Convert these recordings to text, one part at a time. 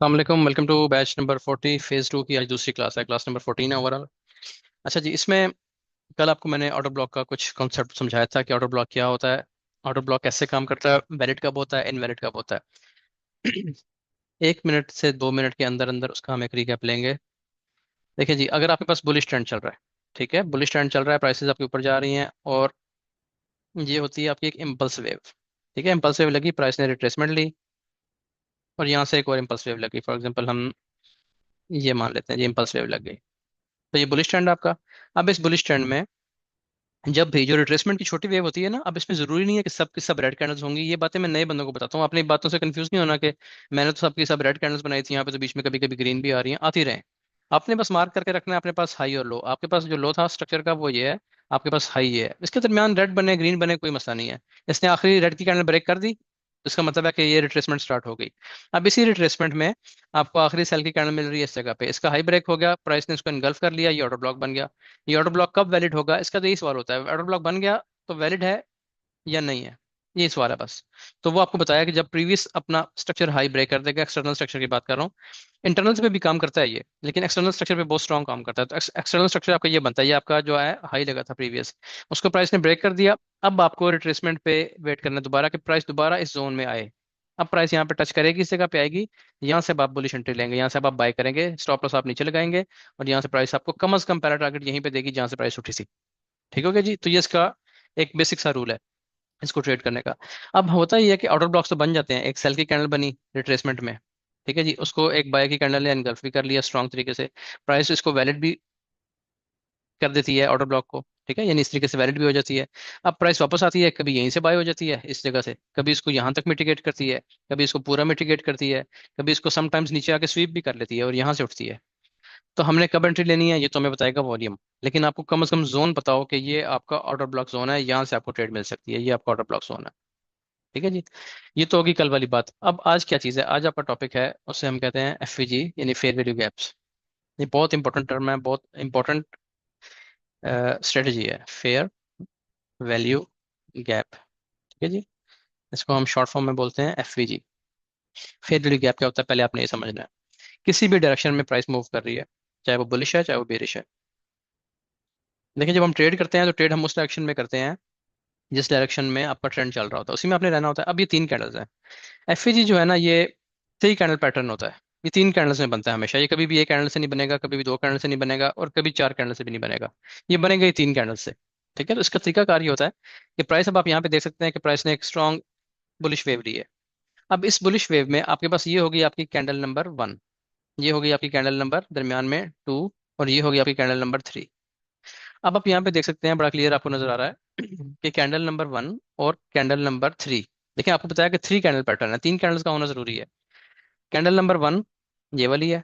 अस्सलाम welcome to batch number 40 phase 2 की आज दूसरी क्लास है। क्लास नंबर 14 है ओवरऑल। अच्छा जी, इसमें कल आपको मैंने ऑटो ब्लॉक का कुछ कॉन्सेप्ट समझाया था कि ऑटो ब्लॉक क्या होता है, ऑटो ब्लॉक कैसे काम करता है, वैलिड कब होता है, इनवैलिड कब होता है। 1 मिनट से 2 मिनट के अंदर अंदर उसका हम एक रिकैप लेंगे। देखिए जी, अगर आपके पास बुलिश ट्रेंड चल रहा है, ठीक है, बुलिश ट्रेंड चल रहा है, प्राइसेस आपके ऊपर जा रही हैं और ये होती है आपकी एक इम्पल्स वेव। ठीक है, इम्पल्स वेव लगी, प्राइस ने रिट्रेसमेंट ली और यहाँ से एक और इम्पल्स वेव लगी। फॉर एग्जांपल हम ये मान लेते हैं, ये इम्पल्स वेव लग गई, तो ये बुलिश ट्रेंड आपका। अब इस बुलिश ट्रेंड में जब भी जो रिट्रेसमेंट की छोटी वेव होती है ना, अब इसमें जरूरी नहीं है कि सब की सब रेड कैंडल्स होंगी। ये बातें मैं नए बंदों को बताता हूँ, अपनी बातों से कंफ्यूज नहीं होना कि मैंने तो सबकी सब रेड कैंडल्स बनाई थी, यहाँ पे तो बीच में कभी कभी ग्रीन भी आ रही हैं, आती रहे। आपने बस मार्क करके रखना है अपने पास हाई और लो। आपके पास जो लो था स्ट्रक्चर का वो ये है, आपके पास हाई है, इसके दरमियान रेड बने ग्रीन बने कोई मसला नहीं है। इसने आखिरी रेड की कैंडल ब्रेक कर दी तो इसका मतलब है कि ये रिट्रेसमेंट स्टार्ट हो गई। अब इसी रिट्रेसमेंट में आपको आखिरी सेल की कैंडल मिल रही है इस जगह पे, इसका हाई ब्रेक हो गया, प्राइस ने इसको इनगल्फ कर लिया, ये ऑर्डर ब्लॉक बन गया। ये ऑर्डर ब्लॉक कब वैलिड होगा, इसका तो यही सवाल होता है, ऑर्डर ब्लॉक बन गया तो वैलिड है या नहीं है, ये सवाल है बस। तो वो आपको बताया कि जब प्रीवियस अपना स्ट्रक्चर हाई ब्रेक कर देगा, एक्सटर्नल स्ट्रक्चर की बात कर रहा हूँ, इंटरनल्स पे भी काम करता है ये, लेकिन एक्सटर्नल स्ट्रक्चर पे बहुत स्ट्रॉन्ग काम करता है। तो एक्सटर्नल स्ट्रक्चर आपका ये बनता है, ये आपका जो है हाई लगा था प्रीवियस, उसको प्राइस ने ब्रेक कर दिया। अब आपको रिट्रेसमेंट पे वेट करना है दोबारा कि प्राइस दोबारा इस जोन में आए। अब प्राइस यहाँ पे टच करेगी, इस जगह पे आएगी, यहाँ से अब आप बुलिश एंट्री लेंगे, यहाँ से अब आप बाय करेंगे, स्टॉप लॉस आप नीचे लगाएंगे और यहाँ से प्राइस आपको कम से कम पहला टारगेट यहीं पे देगी जहाँ से प्राइस उठी थी। ठीक हो गया जी, तो ये इसका एक बेसिक सा रूल है इसको ट्रेड करने का। अब होता ही है कि ऑर्डर ब्लॉक्स तो बन जाते हैं, एक सेल की कैंडल बनी रिट्रेसमेंट में, ठीक है जी, उसको एक बाय की कैंडल ने एनगल्फ भी कर लिया स्ट्रॉन्ग तरीके से, प्राइस इसको वैलिड भी कर देती है ऑर्डर ब्लॉक को, ठीक है, यानी इस तरीके से वैलिड भी हो जाती है। अब प्राइस वापस आती है, कभी यहीं से बाय हो जाती है इस जगह से, कभी इसको यहाँ तक मिटिगेट करती है, कभी इसको पूरा मिटिगेट करती है, कभी इसको समटाइम्स नीचे आके स्वीप भी कर लेती है और यहाँ से उठती है। तो हमने कब एंट्री लेनी है ये तो हमें बताएगा वॉल्यूम, लेकिन आपको कम से कम जोन पता हो कि ये आपका ऑर्डर ब्लॉक जोन है, यहाँ से आपको ट्रेड मिल सकती है, ये आपका ऑर्डर ब्लॉक जोन है। ठीक है जी, ये तो होगी कल वाली बात। अब आज क्या चीज़ है, आज आपका टॉपिक है, उसे हम कहते हैं एफवीजी यानी फेयर वैल्यू गैप्स। ये बहुत इंपॉर्टेंट टर्म है, बहुत इंपॉर्टेंट स्ट्रेटजी है, फेयर वैल्यू गैप। ठीक है जी, इसको हम शॉर्ट फॉर्म में बोलते हैं एफवीजी। फेयर वैल्यू गैप क्या होता है पहले आपने ये समझना है। किसी भी डायरेक्शन में प्राइस मूव कर रही है, चाहे वो बुलिश है चाहे वो बेरिश है। देखिए, जब हम ट्रेड करते हैं तो ट्रेड हम उस डायरेक्शन में करते हैं जिस डायरेक्शन में आपका ट्रेंड चल रहा होता है, उसी में आपने रहना होता है। अब ये तीन कैंडल्स हैं, एफईजी जो है ना, ये 3 कैंडल पैटर्न होता है। ये 3 कैंडल्स में बनता है हमेशा, ये कभी भी एक कैंडल से नहीं बनेगा, कभी भी 2 कैंडल से नहीं बनेगा और कभी 4 कैंडल से भी नहीं बनेगा, ये बनेगा ये 3 कैंडल से। ठीक है, तो इसका तरीका कार ये होता है कि प्राइस, अब आप यहाँ पे देख सकते हैं कि प्राइस ने एक स्ट्रॉन्ग बुलिश वेव ली है। अब इस बुलिश वेव में आपके पास ये होगी आपकी कैंडल नंबर 1, ये होगी आपकी कैंडल नंबर दरमियान में 2 और ये होगी आपकी कैंडल नंबर 3। अब आप यहाँ पे देख सकते हैं, बड़ा क्लियर आपको नजर आ रहा है कि कैंडल नंबर 1 और कैंडल नंबर 3, देखिए आपको बताया कि 3 कैंडल पैटर्न है, 3 कैंडल्स का होना जरूरी है। कैंडल नंबर 1 ये वाली है,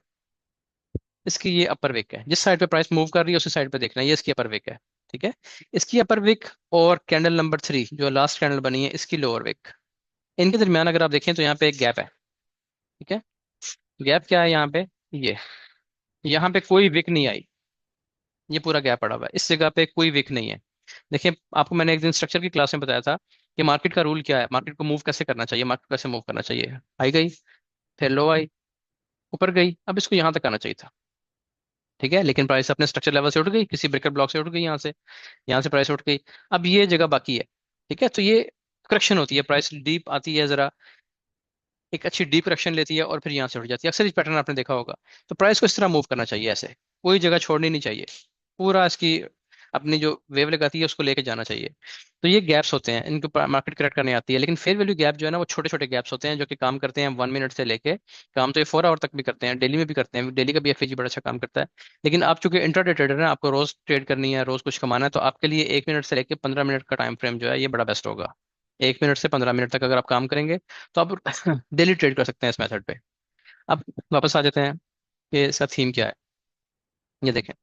इसकी ये अपर विक है, जिस साइड पे प्राइस मूव कर रही है उसी साइड पे देखना है, ये इसकी अपर विक है। ठीक है, इसकी अपर विक और कैंडल नंबर 3 जो लास्ट कैंडल बनी है इसकी लोअर विक, इनके दरमियान अगर आप देखें तो यहाँ पे एक गैप है। ठीक है, गैप क्या है यहाँ पे, ये यहाँ पे कोई विक नहीं आई, ये पूरा गैप पड़ा हुआ है, इस जगह पे कोई विक नहीं है। देखिए, आपको मैंने एक दिन स्ट्रक्चर की क्लास में बताया था कि मार्केट का रूल क्या है, मार्केट को मूव कैसे करना चाहिए, मार्केट कैसे मूव करना चाहिए। आई गई, फिर लो आई, ऊपर गई, अब इसको यहाँ तक आना चाहिए था। ठीक है, लेकिन प्राइस अपने स्ट्रक्चर लेवल से उठ गई, किसी ब्रेकर ब्लॉक से उठ गई, यहाँ से प्राइस उठ गई। अब ये जगह बाकी है। ठीक है, तो ये करेक्शन होती है, प्राइस डीप आती है जरा, एक अच्छी डीप करेक्शन लेती है और फिर यहाँ से उठ जाती है, अक्सर इस पैटर्न आपने देखा होगा। तो प्राइस को इस तरह मूव करना चाहिए, ऐसे कोई जगह छोड़नी नहीं चाहिए, पूरा इसकी अपनी जो वेव लगाती है उसको लेके जाना चाहिए। तो ये गैप्स होते हैं, इनको मार्केट करेक्ट करने आती है, लेकिन फेयर वैल्यू गैप जो है ना, वो छोटे छोटे गैप्स होते हैं जो कि काम करते हैं 1 मिनट से लेके, काम तो ये 4 आवर तक भी करते हैं, डेली में भी करते हैं, डेली का भी एफएजी बड़ा अच्छा काम करता है। लेकिन आप चूंकि इंट्राडे ट्रेडर हैं, आपको रोज ट्रेड करनी है, रोज कुछ कमाना है, तो आपके लिए 1 मिनट से लेके 15 मिनट का टाइम फ्रेम जो है ये बड़ा बेस्ट होगा। 1 मिनट से 15 मिनट तक अगर आप काम करेंगे तो आप डेली ट्रेड कर सकते हैं इस मेथड पे। अब वापस आ जाते हैं कि इसका थीम क्या है, ये देखें,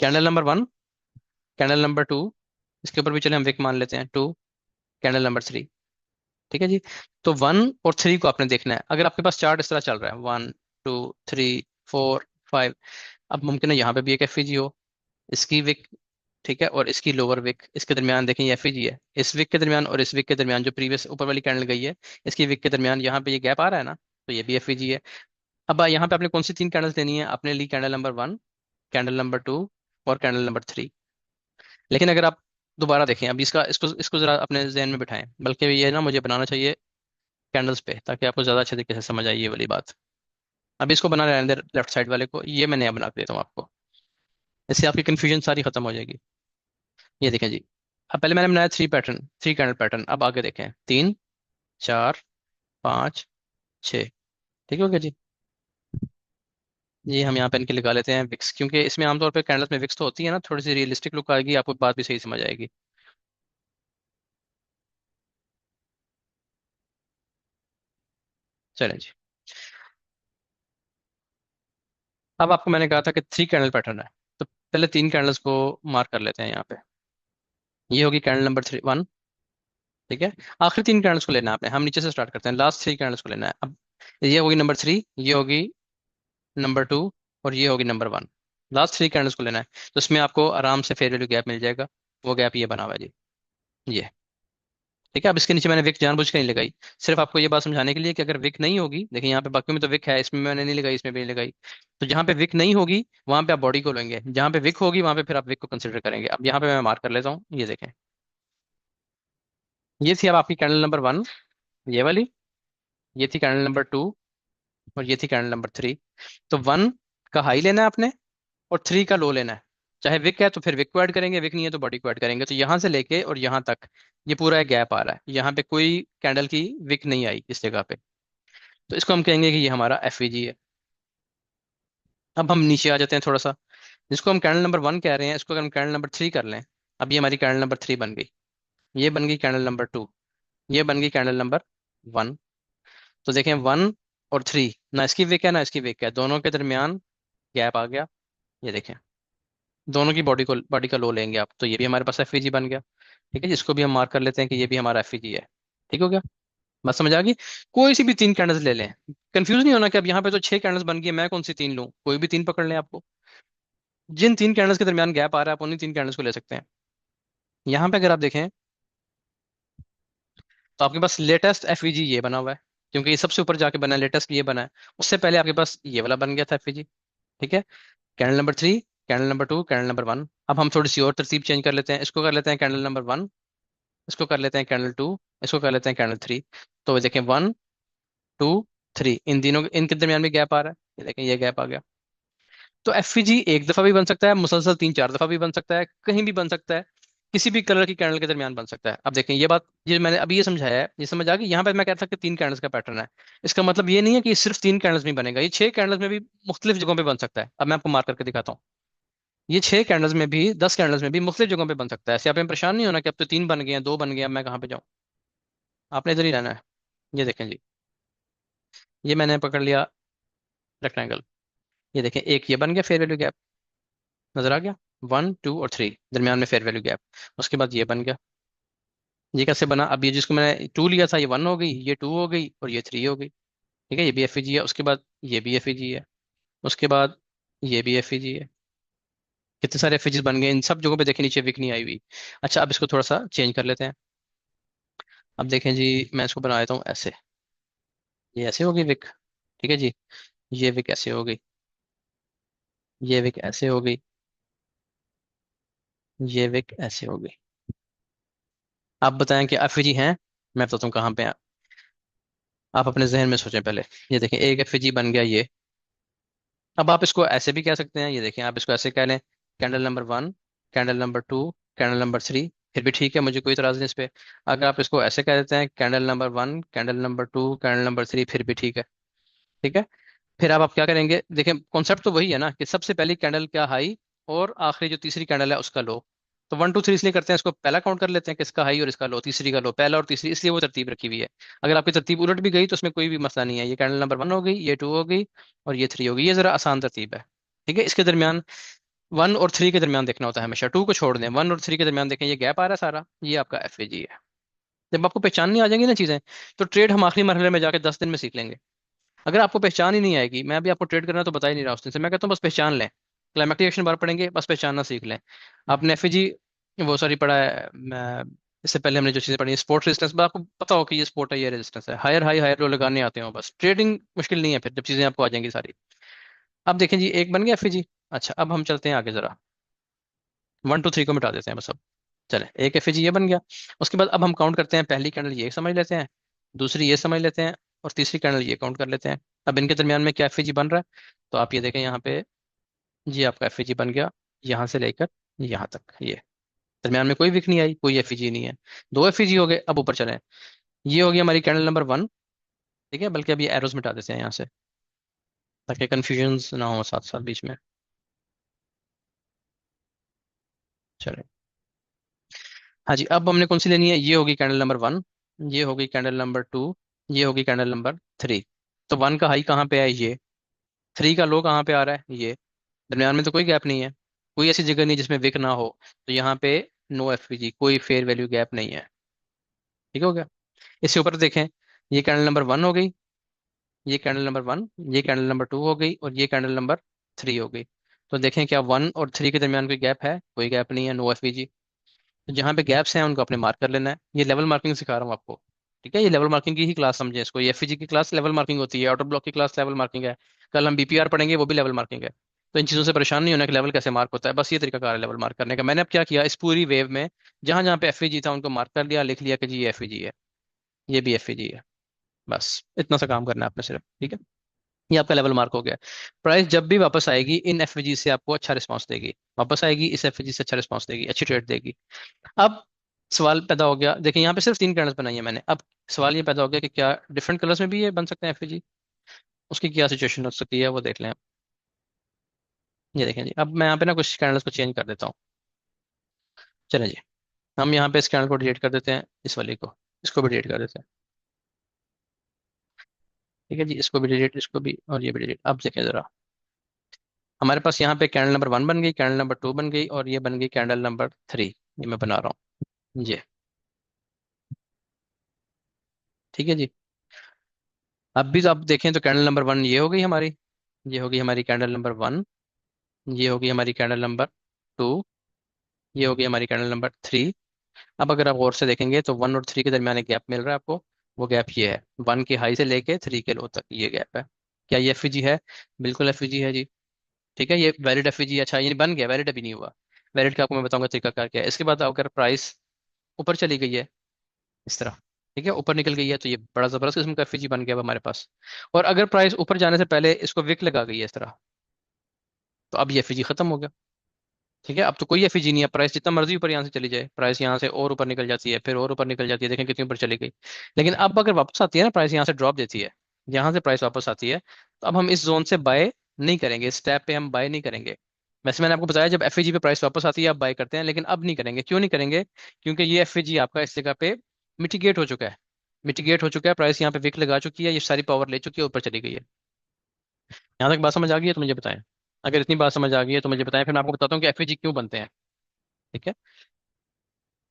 कैंडल नंबर 1, कैंडल नंबर 2, इसके ऊपर भी चले हम विक मान लेते हैं 2, कैंडल नंबर 3। ठीक है जी, तो 1 और 3 को आपने देखना है, अगर आपके पास चार्ट इस तरह चल रहा है 1 2 3 4 5, अब मुमकिन है यहाँ पे भी एक एफईजी हो, इसकी विक, ठीक है, और इसकी लोअर विक, इसके दरमियान देखें ये एफईजी है, इस विक के दरमियान और इस विक के दरमियान जो प्रीवियस ऊपर वाली कैंडल गई है, इसकी विक के दरमियान यहाँ पे ये गैप आ रहा है ना, तो ये भी एफ है। अब यहाँ पे आपने कौन सी 3 कैंडल्स लेनी है? आपने ली कैंडल नंबर 1, कैंडल नंबर 2 और कैंडल नंबर 3। लेकिन अगर आप दोबारा देखें, अब इसका इसको इसको जरा अपने जहन में बिठाएं, बल्कि ये ना मुझे बनाना चाहिए कैंडल्स पे, ताकि आपको ज़्यादा अच्छे तरीके से समझ आए ये वाली बात। अब इसको बना रहने दे लेफ्ट साइड वाले को, ये मैं नया बना के देता हूँ आपको। इससे आपकी कन्फ्यूजन सारी खत्म हो जाएगी। ये देखें जी, अब पहले मैंने बनाया 3 पैटर्न, 3 कैंडल पैटर्न। अब आगे देखें, 3, 4, 5, 6। ठीक हो गया जी। ये हम यहाँ पेन के लगा लेते हैं विक्स, क्योंकि इसमें आमतौर पे कैंडल्स में विक्स तो होती है ना, थोड़ी सी रियलिस्टिक लुक आएगी, आपको बात भी सही समझ आएगी। चलें जी। अब आपको मैंने कहा था कि 3 कैंडल पैटर्न है, तो पहले 3 कैंडल्स को मार्क कर लेते हैं यहाँ पे। ये होगी कैंडल नंबर 1। ठीक है, आखिरी 3 कैंडल्स को लेना है आपने। हम नीचे से स्टार्ट करते हैं, लास्ट 3 कैंडल्स को लेना है। अब ये होगी नंबर 3, ये होगी नंबर 2 और ये होगी नंबर 1। लास्ट 3 कैंडल्स को लेना है, तो इसमें आपको आराम से फेयर वैल्यू गैप मिल जाएगा। वो गैप ये बना हुआ है जी, ये। ठीक है, अब इसके नीचे मैंने विक जानबूझ के नहीं लगाई, सिर्फ आपको ये बात समझाने के लिए कि अगर विक नहीं होगी, देखिए यहाँ पे बाकी में तो विक है, इसमें मैंने नहीं लगाई, इसमें भी नहीं लगाई। तो जहाँ पे विक नहीं होगी वहां पे आप बॉडी को लेंगे, जहाँ पे विक होगी वहां पे फिर आप विक को कंसिडर करेंगे। अब यहाँ पे मैं मार्क कर लेता हूँ, ये देखें। ये थी अब आपकी कैंडल नंबर 1, ये वाली। ये थी कैंडल नंबर 2 और ये थी कैंडल नंबर 3। तो 1 का हाई लेना है आपने और 3 का लो लेना है। चाहे विक है तो फिर विक को ऐड करेंगे, विक नहीं है तो बॉडी को ऐड करेंगे। तो यहाँ से लेके और यहाँ तक ये पूरा एक गैप आ रहा है, यहाँ पे कोई कैंडल की विक नहीं आई इस जगह पे। तो इसको हम कहेंगे कि ये हमारा एफ है। अब हम नीचे आ जाते हैं थोड़ा सा। जिसको हम कैंडल नंबर 1 कह रहे हैं, इसको अगर हम कैंडल नंबर 3 कर लें। अब ये हमारी कैंडल नंबर 3 बन गई, ये बन गई कैंडल नंबर 2, ये बन गई कैंडल नंबर 1। तो देखें 1 और 3, ना इसकी विक है ना इसकी विक है, दोनों के दरमियान गैप आ गया। ये देखें, दोनों की बॉडी का लो लेंगे आप, तो ये भी हमारे पास एफ बन गया। ठीक है, जिसको भी हम मार्क कर लेते हैं कि ये भी हमारा एफ है। ठीक हो गया, बात समझ आ गई। कोई सी भी 3 कैंडल्स ले लें, कंफ्यूज नहीं होना कि अब यहाँ पे तो 6 कैंडल्स बन गई, मैं कौन सी 3 लूं। कोई भी 3 पकड़ लें आपको। जिन 3 कैंडल्स के दरमियान गैप आ रहा है, आप उन्हीं 3 कैंडल्स को ले सकते हैं। यहाँ पे अगर आप देखें, तो आपके पास लेटेस्ट एफ ये बना हुआ है, क्योंकि ये सबसे ऊपर जाके बना है, लेटेस्ट ये बना है। उससे पहले आपके पास ये वाला बन गया था एफ। ठीक है, candle number 3, candle number 2, candle number 1। अब हम थोड़ी सी और तरतीब चेंज कर लेते हैं, इसको कर लेते हैं कैंडल नंबर 1, इसको कर लेते हैं कैंडल 2, इसको कर लेते हैं कैंडल 3। तो देखें 1, 2, 3, इन तीनों इनके दरमियान में गैप आ रहा है, ये देखें ये गैप आ गया। तो एफ एक दफा भी बन सकता है, मुसलसल 3 4 दफा भी बन सकता है, कहीं भी बन सकता है, किसी भी कलर की कैंडल के दरमियान बन सकता है। अब देखें ये बात, ये मैंने अभी ये समझाया है, ये समझ आ गई। यहाँ पे मैं कहता था कि 3 कैंडल्स का पैटर्न है, इसका मतलब ये नहीं है कि सिर्फ 3 कैंडल्स में बनेगा, ये 6 कैंडल्स में भी मुख्तलिफ जगहों पे बन सकता है। अब मैं आपको मार्क करके दिखाता हूँ, ये 6 कैंडल्स में भी 10 कैंडल्स में भी मुख्तलिफ जगहों पे बन सकता है। ऐसे आपने परेशान नहीं होना कि अब तो 3 बन गए हैं, 2 बन गए हैं, अब मैं कहाँ पे जाऊँ। आपने इधर ही रहना है। ये देखें जी, ये मैंने पकड़ लिया रेक्टेंगल। ये देखें, एक ये बन गया फेयर वैल्यू गैप, नजर आ गया। 1 2 और 3 दरमियान में फेयर वैल्यू गैप। उसके बाद ये बन गया। ये कैसे बना? अब ये जिसको मैंने 2 लिया था, ये 1 हो गई, ये 2 हो गई और ये 3 हो गई। ठीक है, ये भी एफ है। उसके बाद ये भी एफ है। उसके बाद ये भी एफ है। कितने सारे एफ बन गए, इन सब जगहों पे देखें नीचे विक नहीं आई हुई। अच्छा, अब इसको थोड़ा सा चेंज कर लेते हैं। अब देखें जी, मैं इसको बना देता हूँ ऐसे। ये ऐसे होगी विक। ठीक है जी, ये विक ऐसे हो गई, ये विक ऐसे हो गई, ये विक ऐसे हो गई। आप बताएं कि एफ हैं? मैं बताता हूँ कहाँ पे हैं। आप अपने जहन में सोचें पहले। ये देखें, एक एफ बन गया ये। अब आप इसको ऐसे भी कह सकते हैं, ये देखें आप इसको ऐसे कह लें, candle number 1, candle number 2, candle number 3, फिर भी ठीक है, मुझे कोई इतराज नहीं इस पे। अगर आप इसको ऐसे कह देते हैं, candle number 1, candle number 2, candle number 3, फिर भी ठीक है। ठीक है, फिर आप क्या करेंगे? देखें, कॉन्सेप्ट तो वही है ना, कि सबसे पहली कैंडल का हाई और आखिरी जो तीसरी कैंडल है उसका लो। तो 1 2 3 इसलिए करते हैं, इसको पहला काउंट कर लेते हैं कि इसका हाई और इसका लो, तीसरी का लो, पहला और तीसरी, इसलिए वो तरतीब रखी हुई है। अगर आपकी तरतीब उलट भी गई तो उसमें कोई भी मसला नहीं है। ये कैंडल नंबर 1 हो गई, ये 2 हो गई और ये 3 हो गई, ये जरा आसान तरतीब है। ठीक है, इसके दरमियान 1 और 3 के दरमियान देखना होता है हमेशा, 2 को छोड़ दें, 1 और 3 के दरमियान देखें, ये गैप आ रहा है सारा, ये आपका एफ है। जब आपको पहचान नहीं आ जाएंगी ना चीजें, तो ट्रेड हम आखिरी मरहले में जाके 10 दिन में सीख लेंगे। अगर आपको पहचान ही नहीं आएगी, मैं अभी आपको ट्रेड करना तो बता ही नहीं रहा उस दिन से, मैं कहता हूँ बस पहचान लें, क्लाइमेक्टिक एक्शन बार पढ़ेंगे, बस पहचानना सीख लें। आपने एफ वो सॉरी पढ़ा है, इससे पहले हमने जो चीजें पढ़ी, स्पोर्ट रेजिस्टेंस, आपको पता हो कि ये स्पोर्ट है, ये रेजिस्टेंस है, हायर हाई हायर लो लगाने आते हो बस, ट्रेडिंग मुश्किल नहीं है फिर जब चीजें आपको आ जाएंगी सारी। अब देखें जी, एक बन गया एफईजी। अच्छा, अब हम चलते हैं आगे जरा, 1 2 3 को मिटा देते हैं बस अब। चले, एक एफईजी ये बन गया। उसके बाद अब हम काउंट करते हैं, पहली कैंडल ये समझ लेते हैं, दूसरी ये समझ लेते हैं, और तीसरी कैंडल ये काउंट कर लेते हैं। अब इनके दरमियान में क्या एफईजी बन रहा है, तो आप ये देखें यहाँ पे, ये आपका एफईजी बन गया यहाँ से लेकर यहाँ तक, ये दरमियान में कोई विक नहीं आई, कोई एफईजी नहीं है, दो एफईजी हो गए। अब ऊपर चले, ये हो गई हमारी कैंडल नंबर 1। ठीक है, बल्कि अभी एरोज मिटा देते हैं यहाँ से, ताकि कंफ्यूजन ना हो साथ साथ बीच में। चले, हाँ जी, अब हमने कौन सी लेनी है, ये होगी कैंडल नंबर 1, ये होगी कैंडल नंबर 2, ये होगी कैंडल नंबर 3। तो 1 का हाई कहाँ पे है, ये 3 का लो कहाँ पे आ रहा है, ये दरमियान में तो कोई गैप नहीं है, कोई ऐसी जगह नहीं जिसमें विक ना हो, तो यहाँ पे नो एफपीजी, कोई फेयर वैल्यू गैप नहीं है। ठीक हो गया। इससे ऊपर देखें, ये कैंडल नंबर 1 हो गई, ये कैंडल नंबर 1, ये कैंडल नंबर 2 हो गई, और ये कैंडल नंबर 3 हो गई। तो देखें क्या 1 और 3 के दरमियान कोई गैप है, कोई गैप नहीं है, नो एफपीजी। तो जहाँ पे गैप्स हैं उनको अपने मार्क कर लेना है, ये लेवल मार्किंग सिखा रहा हूँ आपको। ठीक है, ये लेवल मार्किंग की ही क्लास समझे इसको, ये एफईजी की क्लास लेवल मार्किंग होती है, आउटर ब्लॉक की क्लास लेवल मार्किंग है। कल हम बीपीआर पढ़ेंगे, वो भी लेवल मार्किंग है। तो इन चीज़ों से परेशान नहीं होना कि लेवल कैसे मार्क होता है, बस ये तरीका कार है लेवल मार्क करने का। मैंने अब क्या किया, इस पूरी वेव में जहां जहां पे एफईजी था उनको मार्क कर लिया, लिख लिया कि जी ये एफईजी है, ये भी एफईजी है। बस इतना सा काम करना है आपने सिर्फ। ठीक है, ये आपका लेवल मार्क हो गया। प्राइस जब भी वापस आएगी इन एफईजी से आपको अच्छा रिस्पांस देगी, वापस आएगी इस एफईजी से अच्छा रिस्पांस देगी, अच्छी ट्रेड देगी। अब सवाल पैदा हो गया, देखिए यहाँ पे सिर्फ 3 कैंडल्स बनाई है मैंने। अब सवाल ये पैदा हो गया कि क्या डिफरेंट कलर्स में भी ये बन सकते हैं एफईजी, उसकी क्या सिचुएशन हो सकती है वो देख लें। ये देखें जी, अब मैं यहाँ पे ना कुछ कैंडल्स को चेंज कर देता हूँ। चलें जी, हम यहाँ पे इस कैंडल को डिलीट कर देते हैं, इस वाली को, इसको भी डिलीट कर देते हैं। ठीक है जी, इसको भी डिलीट, इसको भी, और ये भी डिलीट। अब देखें जरा, हमारे पास यहाँ पे कैंडल नंबर 1 बन गई, कैंडल नंबर 2 बन गई, और ये बन गई कैंडल नंबर 3। ये मैं बना रहा हूँ ये। ठीक है जी, अब भी तो आप देखें तो कैंडल नंबर 1 ये हो गई हमारी, ये होगी हमारी कैंडल नंबर 1, ये होगी हमारी कैंडल नंबर 2, ये होगी हमारी कैंडल नंबर 3। अब अगर आप गौर से देखेंगे तो 1 और 3 के दरमियान एक गैप मिल रहा है आपको, वो गैप ये है, 1 के हाई से लेके 3 के लो तक ये गैप है। क्या ये एफईजी है, बिल्कुल एफईजी है जी। ठीक है, ये वैलिड एफईजी। अच्छा, ये बन गया, वैलिड अभी नहीं हुआ, वैलिड का आपको मैं बताऊंगा तरीका क्या है। इसके बाद अगर प्राइस ऊपर चली गई है इस तरह, ठीक है, ऊपर निकल गई है, तो ये बड़ा जबरदस्त किस्म का एफईजी बन गया अब हमारे पास। और अगर प्राइस ऊपर जाने से पहले इसको विक लगा गई है इस तरह, तो अब ये एफईजी खत्म हो गया। ठीक है, अब तो कोई एफईजी नहीं है, प्राइस जितना मर्जी ऊपर यहाँ से चली जाए, प्राइस यहाँ से और ऊपर निकल जाती है, फिर और ऊपर निकल जाती है, देखें कितनी ऊपर चली गई। लेकिन अब अगर वापस आती है ना, प्राइस यहाँ से ड्रॉप देती है, यहाँ से प्राइस वापस आती है, तो अब हम इस जोन से बाय नहीं करेंगे, इस टैप पे हम बाय नहीं करेंगे। वैसे मैंने आपको बताया जब एफईजी पे प्राइस वापस आती है आप बाय करते हैं, लेकिन अब नहीं करेंगे। क्यों नहीं करेंगे, क्योंकि ये एफईजी आपका इस जगह पे मिटिगेट हो चुका है, मिटिगेट हो चुका है, प्राइस यहाँ पे विक लगा चुकी है, ये सारी पावर ले चुकी है, ऊपर चली गई है। यहाँ तक बात समझ आ गई है तो मुझे बताएं, अगर इतनी बात समझ आ गई है तो मुझे बताएं, फिर मैं आपको बताता हूँ कि एफईजी क्यों बनते हैं। ठीक है,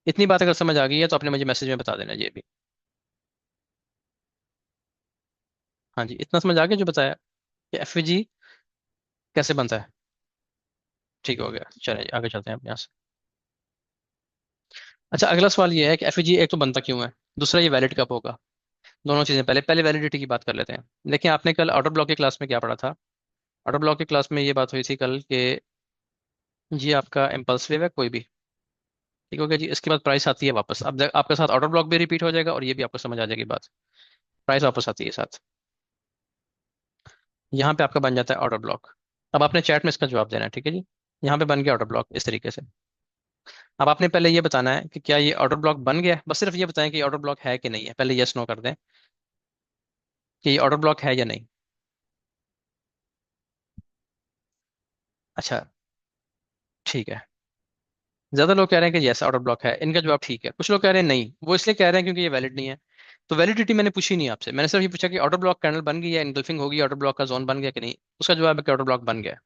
इतनी बात अगर समझ आ गई है तो आपने मुझे मैसेज में बता देना ये भी। हाँ जी, इतना समझ आ गया जो बताया कि एफईजी कैसे बनता है। ठीक हो गया, चलिए आगे चलते हैं अपने यहाँ से। अच्छा, अगला सवाल ये है कि एफईजी एक तो बनता क्यों है, दूसरा ये वैलिड कब होगा। दोनों चीजें, पहले पहले वैलिडिटी की बात कर लेते हैं। देखिए, आपने कल ऑर्डर ब्लॉक की क्लास में क्या पढ़ा था, ऑर्डर ब्लॉक की क्लास में ये बात हुई थी कल कि ये आपका इम्पल्स वेव है कोई भी। ठीक हो गया जी, इसके बाद प्राइस आती है वापस, अब आपके साथ ऑर्डर ब्लॉक भी रिपीट हो जाएगा और ये भी आपको समझ आ जाएगी बात। प्राइस वापस आती है साथ, यहाँ पे आपका बन जाता है ऑर्डर ब्लॉक। अब आपने चैट में इसका जवाब देना है। ठीक है जी, यहाँ पे बन गया ऑर्डर ब्लॉक इस तरीके से। अब आपने पहले ये बताना है कि क्या ये ऑर्डर ब्लॉक बन गया है, बस सिर्फ ये बताएं कि ऑर्डर ब्लॉक है कि नहीं है, पहले यस नो कर दें कि ये ऑर्डर ब्लॉक है या नहीं। अच्छा, ठीक है, ज्यादा लोग कह रहे हैं कि यस ऑर्डर ब्लॉक है, इनका जवाब ठीक है। कुछ लोग कह रहे हैं नहीं, वो इसलिए कह रहे हैं क्योंकि ये वैलिड नहीं है। तो वैलिडिटी मैंने पूछी नहीं आपसे, मैंने सिर्फ ये पूछा कि ऑर्डर ब्लॉक कैंडल बन गई है, इनगल्फिंग होगी, ऑर्डर ब्लॉक का जोन बन गया कि नहीं। उसका जवाब है कि ऑर्डर ब्लॉक बन गया है।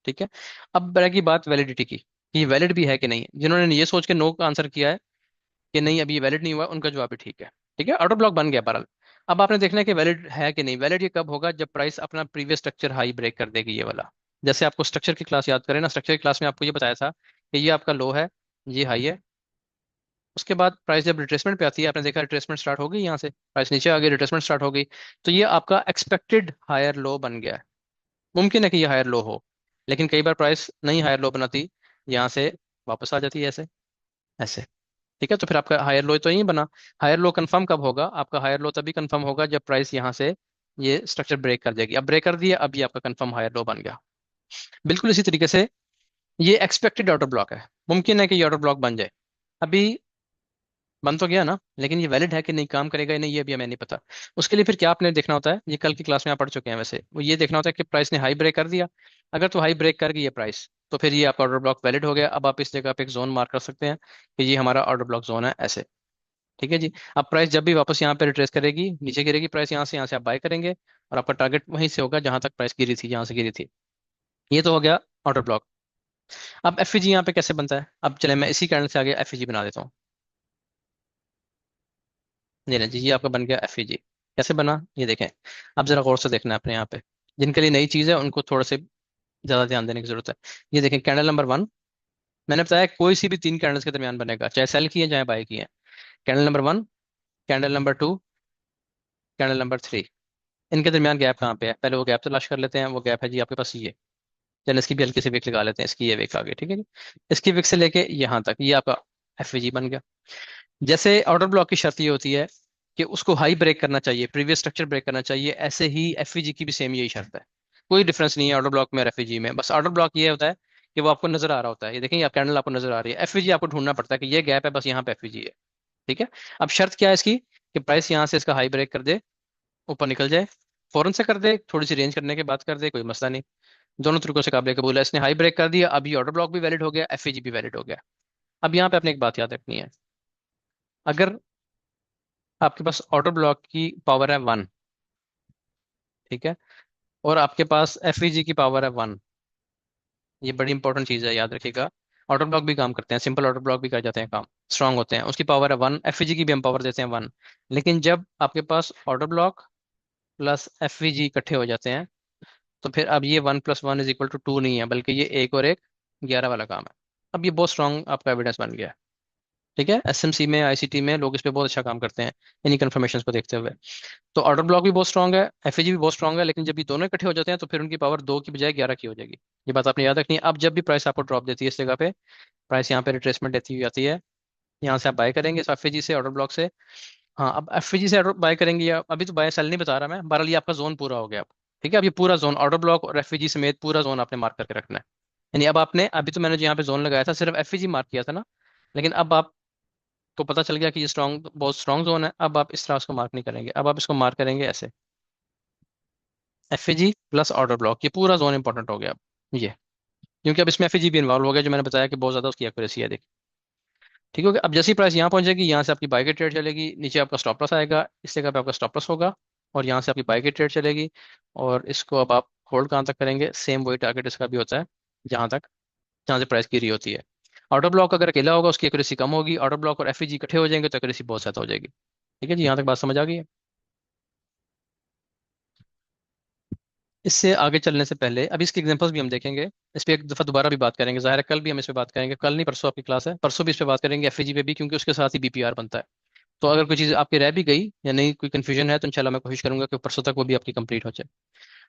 ठीक है, अब रहेगी बात वैलिडिटी की, कि ये वैलिड भी है कि नहीं। जिन्होंने ये सोच के नो का आंसर किया है कि नहीं अभी ये वैलिड नहीं हुआ, उनका जवाब भी ठीक है। ठीक है, ऑर्डर ब्लॉक बन गया बहरहाल। अब आपने देखना है कि वैलिड है कि नहीं। वैलिड ये कब होगा, जब प्राइस अपना प्रीवियस स्ट्रक्चर हाई ब्रेक कर देगी, ये वाला। जैसे आपको स्ट्रक्चर की क्लास याद करें ना, स्ट्रक्चर की क्लास में आपको ये बताया था कि ये आपका लो है, ये हाई है, उसके बाद प्राइस जब रिट्रेसमेंट पे आती है, आपने देखा रिट्रेसमेंट स्टार्ट हो गई, यहाँ से प्राइस नीचे आ गई, रिट्रेसमेंट स्टार्ट हो गई, तो ये आपका एक्सपेक्टेड हायर लो बन गया है। मुमकिन है कि ये हायर लो हो, लेकिन कई बार प्राइस नहीं हायर लो बनाती, यहाँ से वापस आ जाती है ऐसे, ऐसे। ठीक है, तो फिर आपका हायर लो तो यही बना। हायर लो कंफर्म कब होगा? आपका हायर लो तभी कंफर्म होगा जब प्राइस यहाँ से ये स्ट्रक्चर ब्रेक कर देगी। अब ब्रेक कर दिया, अब ये आपका कंफर्म हायर लो बन गया। बिल्कुल इसी तरीके से ये एक्सपेक्टेड ऑर्डर ब्लॉक है, मुमकिन है कि ये ऑर्डर ब्लॉक बन जाए। अभी बन तो गया ना, लेकिन ये वैलिड है कि नहीं, काम करेगा या नहीं, ये अभी हमें नहीं पता। उसके लिए फिर क्या आपने देखना होता है, ये कल की क्लास में आप पढ़ चुके हैं वैसे, वो ये देखना होता है कि प्राइस ने हाई ब्रेक कर दिया। अगर तो हाई ब्रेक कर गई है प्राइस, तो फिर ये आपका ऑर्डर ब्लॉक वैलिड हो गया। अब आप इस जगह पे एक जोन मार्क कर सकते हैं कि ये हमारा ऑर्डर ब्लॉक जोन है, ऐसे। ठीक है जी। अब प्राइस जब भी वापस यहाँ पे रिट्रेस करेगी, नीचे गिरेगी प्राइस यहाँ से आप बाय करेंगे, और आपका टारगेट वहीं से होगा जहां तक प्राइस गिरी थी, जहां से गिरी थी। ये तो हो गया ऑर्डर ब्लॉक। अब एफ यहाँ पे कैसे बनता है? अब चले मैं इसी कारण से आगे एफ बना देता हूँ। जी ना जी, ये आपका बन गया एफ कैसे बना ये देखें। अब जरा गौर से देखना है अपने यहाँ पे, जिनके लिए नई चीज़ है उनको थोड़ा से ज्यादा ध्यान देने की जरूरत है। ये देखें कैंडल नंबर 1, मैंने बताया कोई सी भी 3 कैंडल्स के दरमियान बनेगा, चाहे सेल की है चाहे बाय की है। Candle number 1, candle number 2, candle number 3, इनके दरमियान गैप कहाँ पे है? पहले वो गैप तलाश कर लेते हैं। वो गैप है जी आपके पास ये। चलो इसकी भी हल्की सी विक लगा लेते हैं, इसकी ये विक आ गई, ठीक है जी। इसकी विक से लेके यहाँ तक ये आपका एफ बन गया। जैसे ऑर्डर ब्लॉक की शर्त ये होती है कि उसको हाई ब्रेक करना चाहिए, प्रीवियस स्ट्रक्चर ब्रेक करना चाहिए, ऐसे ही एफ की भी सेम यही शर्त है। कोई डिफरेंस नहीं है ऑर्डर ब्लॉक में और एफ में। बस ऑर्डर ब्लॉक ये होता है कि वो आपको नजर आ रहा होता है, ये देखें ये कैंडल आपको नजर आ रही है, एफ आपको ढूंढना पड़ता है कि ये गैप है, बस यहाँ पे एफ है। ठीक है। अब शर्त क्या है इसकी, कि प्राइस यहाँ से इसका हाई ब्रेक कर दे, ऊपर निकल जाए, फौरन से कर दे, थोड़ी सी रेंज करने के बाद कर दे, कोई मसला नहीं। दोनों तरीकों से काबिल कबूल है। इसने हाई ब्रेक कर दिया, अभी ऑर्डर ब्लॉक भी वैलिड हो गया, एफ भी वैलिड हो गया। अब यहाँ पे आपने एक बात याद रखनी है, अगर आपके पास ऑर्डर ब्लॉक की पावर है 1, ठीक है, और आपके पास एफ की पावर है 1, ये बड़ी इंपॉर्टेंट चीज़ है, याद रखिएगा। ऑर्डर ब्लॉक भी काम करते हैं, सिंपल ऑर्डर ब्लॉक भी कर जाते हैं काम, स्ट्रांग होते हैं, उसकी पावर है 1, एफ की भी हम पावर देते हैं 1। लेकिन जब आपके पास ऑर्डर ब्लॉक प्लस एफ इकट्ठे हो जाते हैं, तो फिर अब ये 1 + 1 = 2 नहीं है, बल्कि ये एक और एक 11 वाला काम है। अब ये बहुत स्ट्रांग आपका एविडेंस बन गया है। ठीक है, एसएमसी में, आईसीटी में लोग इस पे बहुत अच्छा काम करते हैं, इन्हीं कन्फर्मेशन को देखते हुए। तो ऑर्डर ब्लॉक भी बहुत स्ट्रांग है, एफएजी भी बहुत स्ट्रांग है, लेकिन जब ये दोनों इकट्ठे हो जाते हैं तो फिर उनकी पावर 2 की बजाय 11 की हो जाएगी। ये बात आपने याद रखनी है। अब जब भी प्राइस आपको ड्रॉप देती है इस जगह पे, प्राइस यहाँ पे रिट्रेसमेंट देती हुई आती है, यहाँ से आप बाय करेंगे इस एफएजी से, ऑर्डर ब्लॉक से। हाँ, अब एफएजी से बाय करेंगे, या अभी तो बाय सेल नहीं बता रहा मैं, बहरहाल ये आपका जोन पूरा हो गया अब। ठीक है, अब ये पूरा जोन ऑर्डर ब्लॉक और एफएजी समेत पूरा जोन आपने मार्क करके रखना है। यानी अब आपने, अभी तो मैंने जो यहाँ पे जोन लगाया था सिर्फ एफएजी मार्क किया था ना, लेकिन अब आपको पता चल गया कि ये स्ट्रॉन्ग, बहुत स्ट्रॉन्ग जोन है। अब आप इस तरह उसको मार्क नहीं करेंगे, अब आप इसको मार्क करेंगे ऐसे, एफ प्लस ऑर्डर ब्लॉक, ये पूरा जोन इंपॉर्टेंट हो गया अब ये, क्योंकि अब इसमें एफ भी इन्वॉल्व हो गया, जो मैंने बताया कि बहुत ज्यादा उसकी एक्यूरेसी है, देखिए। ठीक हो गया। अब जैसी प्राइस यहाँ पहुंचेगी, यहाँ से आपकी बाय की ट्रेड चलेगी, नीचे आपका स्टॉप लॉस आएगा, इस जगह पे आपका स्टॉप लॉस होगा, और यहाँ से आपकी बाय की ट्रेड चलेगी। और इसको अब आप होल्ड कहाँ तक करेंगे, सेम वही टारगेट इसका भी होता है, जहाँ तक, जहाँ से प्राइस गिरी होती है। ऑर्डर ब्लॉक अगर अकेला होगा उसकी एक्यूरेसी कम होगी, ऑर्डर ब्लॉक और एफ इकट्ठे हो जाएंगे तो एक्यूरेसी बहुत ज्यादा हो जाएगी। ठीक है जी, यहाँ तक बात समझ आ गई है। इससे आगे चलने से पहले अभी इसके एग्जांपल्स भी हम देखेंगे, इस पे एक दफा दोबारा भी बात करेंगे, जाहिर है कल भी हम इस पे बात करेंगे, कल नहीं परसों आपकी क्लास है, परसों भी इस पे बात करेंगे एफएजी पे भी, क्योंकि उसके साथ ही बीपीआर बनता है। तो अगर कोई चीज़ आपकी रह भी गई या नहीं, कोई कंफ्यूजन है, तो इंशाल्लाह मैं कोशिश करूंगा कि परसों तक वो भी आपकी कंप्लीट हो जाए।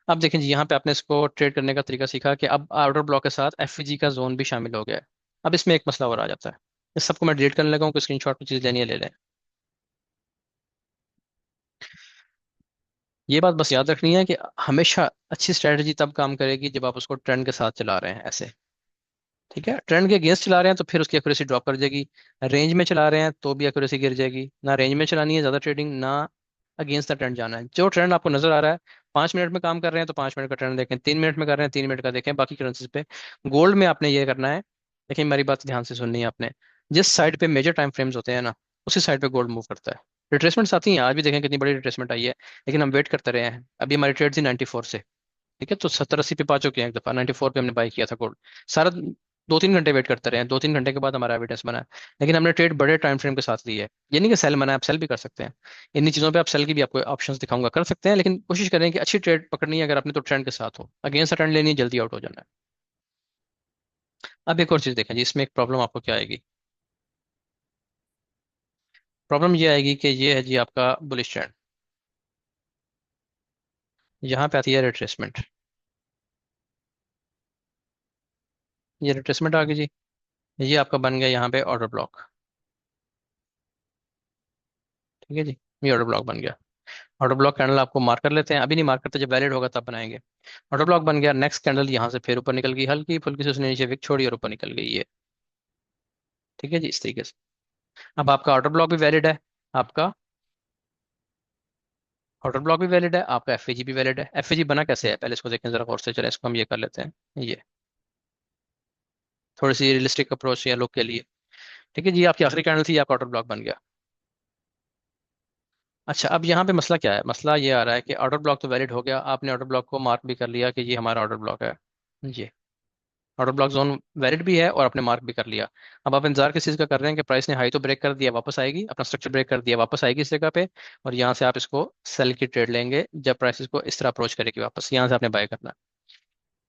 अब देखें जी, यहाँ पे आपने इसको ट्रेड करने का तरीका सीखा कि अब ऑर्डर ब्लॉक के साथ एफएजी का जोन भी शामिल हो गया है। अब इसमें एक मसला और आ जाता है, इस सबको मैं डिलीट करने लगा हूँ, कोई स्क्रीन शॉट में चीज़ लेनी है ले लें। ये बात बस याद रखनी है कि हमेशा अच्छी स्ट्रेटजी तब काम करेगी जब आप उसको ट्रेंड के साथ चला रहे हैं, ऐसे। ठीक है, ट्रेंड के अगेंस्ट चला रहे हैं तो फिर उसकी एक्यूरेसी ड्रॉप कर जाएगी, रेंज में चला रहे हैं तो भी एक्यूरेसी गिर जाएगी। ना रेंज में चलानी है ज़्यादा ट्रेडिंग, ना अगेंस्ट द ट्रेंड जाना है। जो ट्रेंड आपको नजर आ रहा है, 5 मिनट में काम कर रहे हैं तो 5 मिनट का ट्रेंड देखें, 3 मिनट में कर रहे हैं 3 मिनट का देखें, बाकी करेंसीज पे। गोल्ड में आपने ये करना है, देखिए मेरी बात ध्यान से सुननी है आपने, जिस साइड पे मेजर टाइम फ्रेम्स होते हैं ना, उसी साइड पे गोल्ड मूव करता है। रिट्रेसमेंट्स आती हैं, आज भी देखें कितनी बड़ी रिट्रेसमेंट आई है, लेकिन हम वेट करते रहे हैं। अभी हमारी ट्रेड थी 94 से, ठीक है, तो 70-80 पे पा चुके हैं, एक दफा 94 पे हमने बाई किया था गोल्ड। सारा 2-3 घंटे वेट करते रहे हैं, 2-3 घंटे के बाद हमारा एविडेंस बना है। लेकिन हमने ट्रेड बड़े टाइम फ्रेम के साथ ली है, ये नहीं कि सेल बना है, आप सेल भी कर सकते हैं। इन्हीं चीज़ों पे आप सेल की भी आपको ऑप्शंस दिखाऊंगा, कर सकते हैं, लेकिन कोशिश करें कि अच्छी ट्रेड पकड़नी है अगर आपने, तो ट्रेंड के साथ हो, अगेंस्ट ट्रेंड लेनी है, जल्दी आउट हो जाना है। अब एक और चीज़ देखें जी, इसमें एक प्रॉब्लम आपको क्या आएगी। प्रॉब्लम ये आएगी कि ये है जी आपका बुलिश ट्रेंड, यहाँ पे आती है रिट्रेसमेंट। ये रिट्रेसमेंट आ गई जी, ये आपका बन गया यहाँ पे ऑर्डर ब्लॉक। ठीक है जी, ये ऑर्डर ब्लॉक बन गया। ऑर्डर ब्लॉक कैंडल आपको मार्क कर लेते हैं, अभी नहीं मार्क करते, जब वैलिड होगा तब बनाएंगे। ऑर्डर ब्लॉक बन गया, नेक्स्ट कैंडल यहाँ से फिर ऊपर निकल गई, हल्की फुल्की से उसने नीचे विक छोड़ी और ऊपर निकल गई ये। ठीक है जी, इस तरीके से अब आपका ऑर्डर ब्लॉक भी वैलिड है, आपका ऑर्डर ब्लॉक भी वैलिड है, आपका एफएजी भी वैलिड है। एफएजी बना कैसे है पहले इसको देखें जरा गौर से, चले इसको हम ये कर लेते हैं, ये थोड़ी सी रियलिस्टिक अप्रोच या लुक के लिए। ठीक है जी, आपकी आखिरी कैंडल थी, आपका ऑर्डर ब्लॉक बन गया। अच्छा, अब यहाँ पे मसला क्या है, मसला ये आ रहा है कि ऑर्डर ब्लॉक तो वैलिड हो गया, आपने ऑर्डर ब्लॉक को मार्क भी कर लिया कि ये हमारा ऑर्डर ब्लॉक है, ये ऑर्डर ब्लॉक जोन वैलिड भी है और आपने मार्क भी कर लिया। अब आप इंतजार किस चीज़ का कर रहे हैं कि प्राइस ने हाई तो ब्रेक कर दिया, वापस आएगी, अपना स्ट्रक्चर ब्रेक कर दिया, वापस आएगी इस जगह पे, और यहाँ से आप इसको सेल की ट्रेड लेंगे जब प्राइस इसको इस तरह अप्रोच करेगी वापस, यहाँ से आपने बाय करना है।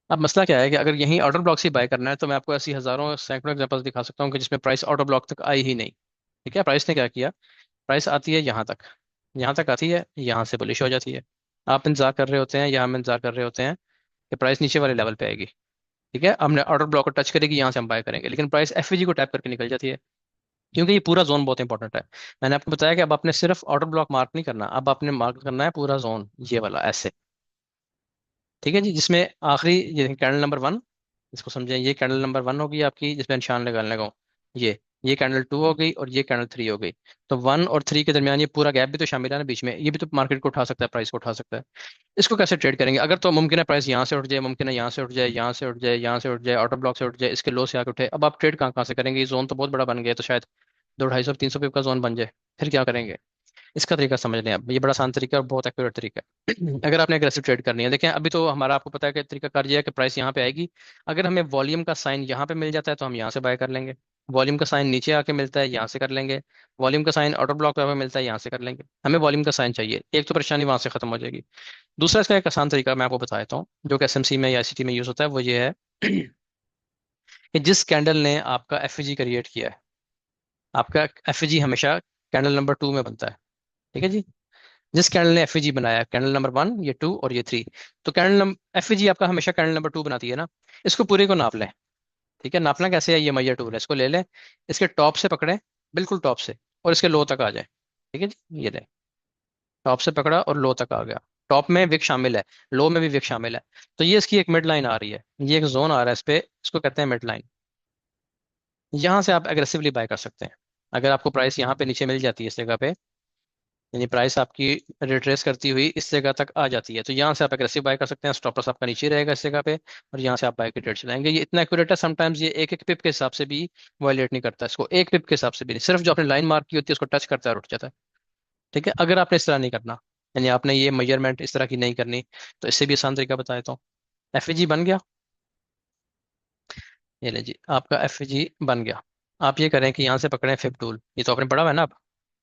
अब मसला क्या है कि अगर यहीं ऑर्डर ब्लॉक से बाय करना है तो मैं आपको ऐसी हजारों सैकड़ों एग्जांपल्स दिखा सकता हूँ कि जिसमें प्राइस ऑर्डर ब्लॉक तक आई ही नहीं। ठीक है, प्राइस ने क्या किया, प्राइस आती है यहाँ तक, यहाँ तक आती है, यहाँ से बुलिश हो जाती है, आप इंतजार कर रहे होते हैं, यहाँ हम इंतजार कर रहे होते हैं कि प्राइस नीचे वाले लेवल पे आएगी। ठीक है, हमने ऑर्डर ब्लॉक को टच करेगी, यहाँ से हम बाय करेंगे, लेकिन प्राइस एफवीजी को टैप करके निकल जाती है, क्योंकि ये पूरा जोन बहुत इंपॉर्टेंट है। मैंने आपको बताया कि अब आपने सिर्फ ऑर्डर ब्लॉक मार्क नहीं करना, अब आपने मार्क करना है पूरा जोन, ये वाला ऐसे। ठीक है जी, जिसमें आखिरी ये कैंडल नंबर वन, इसको समझें, ये कैंडल नंबर वन होगी आपकी जिसमें निशान लगाने का, ये कैंडल टू हो गई और ये कैंडल थ्री हो गई। तो वन और थ्री के दरमियान ये पूरा गैप भी तो शामिल है ना बीच में, ये भी तो मार्केट को उठा सकता है, प्राइस को उठा सकता है। इसको कैसे ट्रेड करेंगे, अगर तो मुमकिन है प्राइस यहाँ से उठ जाए, मुमकिन है यहाँ से उठ जाए, यहाँ से उठ जाए, यहाँ से उठ जाए, ऑर्डर ब्लॉक से उठ जाए, इसके लो से आके उठे, अब आप ट्रेड कहाँ कहाँ से करेंगे, ये जोन तो बहुत बड़ा बन गया, तो शायद 200 250 300 पिप का जोन बन जाए, फिर क्या करेंगे। इसका तरीका समझ लें आप, ये बड़ा आसान तरीका है और बहुत एक्यूरेट तरीका है। अगर आपने एग्रेसिव ट्रेड करनी है, देखें अभी तो हमारा आपको पता है कि तरीका कार ये है कि प्राइस यहाँ पे आएगी, अगर हमें वॉल्यूम का साइन यहाँ पे मिल जाता है तो हम यहाँ से बाय कर लेंगे, वॉल्यूम का साइन नीचे आके मिलता है यहाँ से कर लेंगे, वॉल्यूम का साइन ऑर्डर ब्लॉक पे हमें मिलता है यहाँ से कर लेंगे, हमें वॉल्यूम का साइन चाहिए, एक तो परेशानी वहां से खत्म हो जाएगी। दूसरा इसका एक आसान तरीका मैं आपको बता देता हूँ जो कि एसएमसी में या आईसीटी में यूज होता है, वो ये है कि जिस कैंडल ने आपका एफजी क्रिएट किया है, आपका एफजी हमेशा कैंडल नंबर टू में बनता है। ठीक है जी, जिस कैंडल ने एफजी बनाया, कैंडल नंबर वन, ये टू और ये थ्री, तो कैंडल नंबर एफजी आपका हमेशा कैंडल नंबर टू बनाती है ना, इसको पूरे को नाप लें। ठीक है, नापना कैसे है, ये मेजर टूल है, इसको ले लें, इसके टॉप से पकड़ें, बिल्कुल टॉप से, और इसके लो तक आ जाए। ठीक है जी, ये ले, टॉप से पकड़ा और लो तक आ गया, टॉप में विक शामिल है, लो में भी विक शामिल है, तो ये इसकी एक मिड लाइन आ रही है, ये एक जोन आ रहा है इस पे, इसको कहते हैं मिड लाइन। यहाँ से आप एग्रेसिवली बाय कर सकते हैं, अगर आपको प्राइस यहाँ पे नीचे मिल जाती है इस जगह पे, यानी प्राइस आपकी रिट्रेस करती हुई इस जगह तक आ जाती है, तो यहाँ से आप एग्रेसिव बाय कर सकते हैं, स्टॉप लॉस आपका नीचे रहेगा इस जगह पे, और यहाँ से आप बाय के ट्रेड चलाएंगे। ये इतना एक्यूरेट है, समटाइम्स ये एक एक पिप के हिसाब से भी वायलेट नहीं करता, इसको एक पिप के हिसाब से भी नहीं, सिर्फ जो आपने लाइन मार्क की होती है उसको टच करता है और उठ जाता है। ठीक है, अगर आपने इस तरह नहीं करना, यानी आपने ये मेजरमेंट इस तरह की नहीं करनी, तो इससे भी आसान तरीका बता देता हूँ। एफ बन गया, ये ले जी आपका एफ बन गया। आप ये करें कि यहाँ से पकड़ें फिब टूल, ये तो आपने पढ़ा हुआ है ना, आप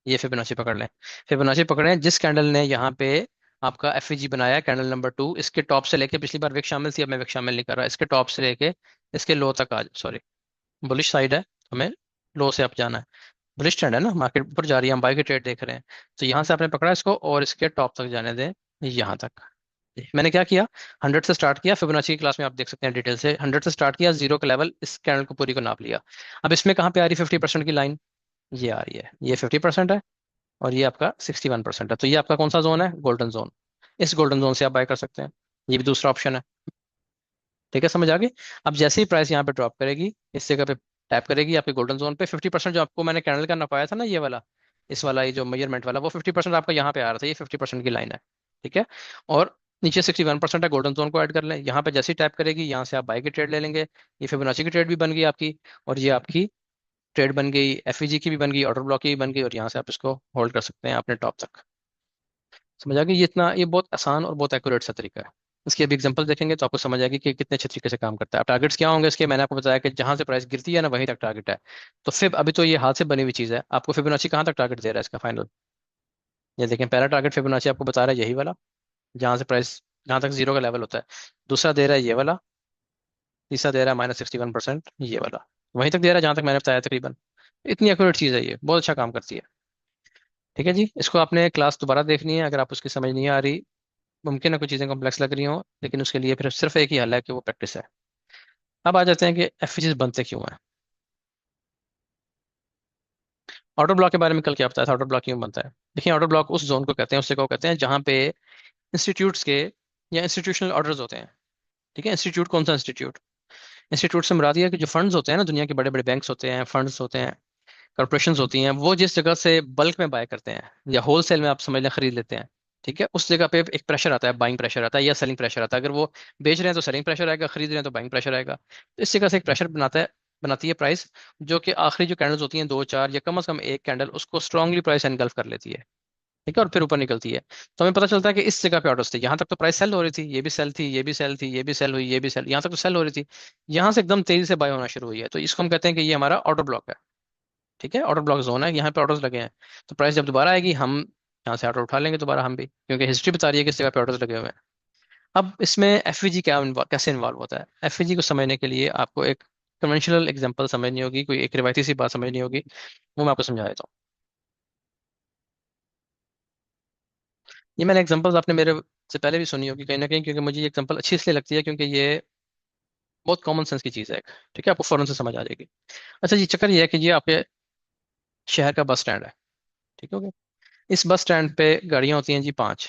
ये फिबोनाची पकड़ लें, फिबोनाची पकड़ें, जिस कैंडल ने यहाँ पे आपका एफ बनाया कैंडल नंबर टू, इसके टॉप से लेके, पिछली बार विक शामिल थी, अब मैं विक शामिल नहीं कर रहा, इसके टॉप से लेके इसके लो तक आ, सॉरी बुलिश साइड है, हमें लो से अप जाना है, बुलिश ट्रेंड है ना, मार्केट ऊपर जा रही है, हम बाई के ट्रेड देख रहे हैं, तो यहाँ से आपने पकड़ा इसको और इसके टॉप तक जाने दें, यहाँ तक। मैंने क्या किया, 100 से स्टार्ट किया, फिबोनाची की क्लास में आप देख सकते हैं डिटेल से, 100 से स्टार्ट किया, जीरो का लेवल, इस कैंडल को पूरी को नाप लिया। अब इसमें कहाँ पे आ रही है 50% की लाइन, ये आ रही है, ये 50% है और ये आपका 61% है, तो ये आपका कौन सा जोन है, गोल्डन जोन, इस गोल्डन जोन से आप बाय कर सकते हैं, ये भी दूसरा ऑप्शन है। ठीक है, समझ आ गई। अब जैसे ही प्राइस यहाँ पे ड्रॉप करेगी, इस जगह पे टैप करेगी आपके गोल्डन जोन पे, 50% जो आपको मैंने कैंडल का नपाया था ना, ये वाला, इस वाला ये जो मेजरमेंट वाला, वो 50% आपका यहाँ पे आ रहा था, ये 50% की लाइन है। ठीक है, और नीचे 61% है, गोल्डन जोन को ऐड कर लें, यहाँ पे जैसे ही टैप करेगी यहाँ से आप बाय की ट्रेड ले लेंगे, ये फिबोनाची की ट्रेड भी बन गई आपकी, और ये आपकी ट्रेड बन गई, एफईजी की भी बन गई, ऑर्डर ब्लॉक की भी बन गई, और यहाँ से आप इसको होल्ड कर सकते हैं अपने टॉप तक। समझ आ गई, ये इतना, ये बहुत आसान और बहुत एक्यूरेट सा तरीका है। इसकी अभी एग्जांपल देखेंगे तो आपको समझ आएगी कि कितने अच्छे तरीके से काम करता है। अब टारगेट्स क्या होंगे इसके, मैंने आपको बताया कि जहां से प्राइस गिरती है ना वहीं तक टारगेट है। तो फिर अभी तो ये हाथ से बनी हुई चीज़ है, आपको फिबोनाची कहाँ तक टारगेट दे रहा है इसका फाइनल, ये देखें, पहला टारगेट फिबोनाची आपको बता रहा है यही वाला, जहां से प्राइस, जहां तक जीरो का लेवल होता है, दूसरा दे रहा है ये वाला, तीसरा दे रहा है -61% ये वाला, वहीं तक दे रहा है जहां तक मैंने बताया तकरीबन। इतनी एक्यूरेट चीज़ है, ये बहुत अच्छा काम करती है। ठीक है जी, इसको आपने क्लास दोबारा देखनी है अगर आप उसकी समझ नहीं आ रही, मुमकिन है कुछ चीज़ें कॉम्प्लेक्स लग रही हो, लेकिन उसके लिए फिर सिर्फ एक ही हल है कि वो प्रैक्टिस है। अब आ जाते हैं कि एफ बनते क्यों हैं। ऑटो ब्लॉक के बारे में कल क्या बताया था, ऑटो ब्लॉक क्यों बनता है। देखिए, ऑटो ब्लॉक उस जोन को कहते हैं, उस जगह को कहते हैं जहाँ पे इंस्टीट्यूट्स के या इंस्टीट्यूशनल ऑर्डर्स होते हैं। ठीक है, इंस्टीट्यूट कौन सा इंस्टीट्यूट, इंस्टीट्यूट से मुराद ये है कि जो फंड्स होते हैं ना, दुनिया के बड़े बड़े बैंक्स होते हैं, फंड्स होते हैं, कॉर्पोरेशंस होती हैं, वो जिस जगह से बल्क में बाय करते हैं या होलसेल में आप समझ लें खरीद लेते हैं, ठीक है, उस जगह पे एक प्रेशर आता है, बाइंग प्रेशर आता है या सेलिंग प्रेशर आता है। अगर वो बेच रहे हैं तो सेलिंग प्रेशर आएगा, खरीद रहे हैं तो बाइंग प्रेशर आएगा। तो इस जगह से एक प्रेशर बनाती है प्राइस, जो कि आखिरी जो कैंडल्स होती हैं, दो चार या कम से कम एक कैंडल, उसको स्ट्रांगली प्राइस एनगल्फ कर लेती है। ठीक है, और फिर ऊपर निकलती है। तो हमें पता चलता है कि इस जगह पे ऑर्डर्स थे, यहाँ तक तो प्राइस सेल हो रही थी, ये भी सेल थी, ये भी सेल थी, ये भी सेल हुई, ये भी सेल, यहाँ तक तो सेल हो रही थी, यहाँ से एकदम तेजी से बाय होना शुरू हुई है, तो इसको हम कहते हैं कि ये हमारा ऑर्डर ब्लॉक है। ठीक है, ऑर्डर ब्लॉक जोन है, यहाँ पे ऑर्डर्स लगे हैं। तो प्राइस जब दोबारा आएगी, हम यहाँ से ऑर्डर उठा लेंगे दोबारा हम भी, क्योंकि हिस्ट्री बता रही है कि इस जगह पे ऑर्डर्स लगे हुए हैं। अब इसमें कैसे इन्वॉल्व होता है, एफवीजी को समझने के लिए आपको एक कन्वेंशनल एग्जांपल समझनी होगी, कोई एक रिवायती सी बात समझनी होगी, वो मैं आपको समझा देता हूँ। ये मैंने एग्जांपल्स आपने मेरे से पहले भी सुनी होगी कहीं ना कहीं, क्योंकि मुझे ये एग्जांपल अच्छी इसलिए लगती है क्योंकि ये बहुत कॉमन सेंस की चीज़ है एक। ठीक है, आपको फौरन से समझ आ जाएगी। अच्छा जी, चक्कर ये है कि ये आपके शहर का बस स्टैंड है। ठीक है, ओके। इस बस स्टैंड पे गाड़ियां होती हैं जी पांच,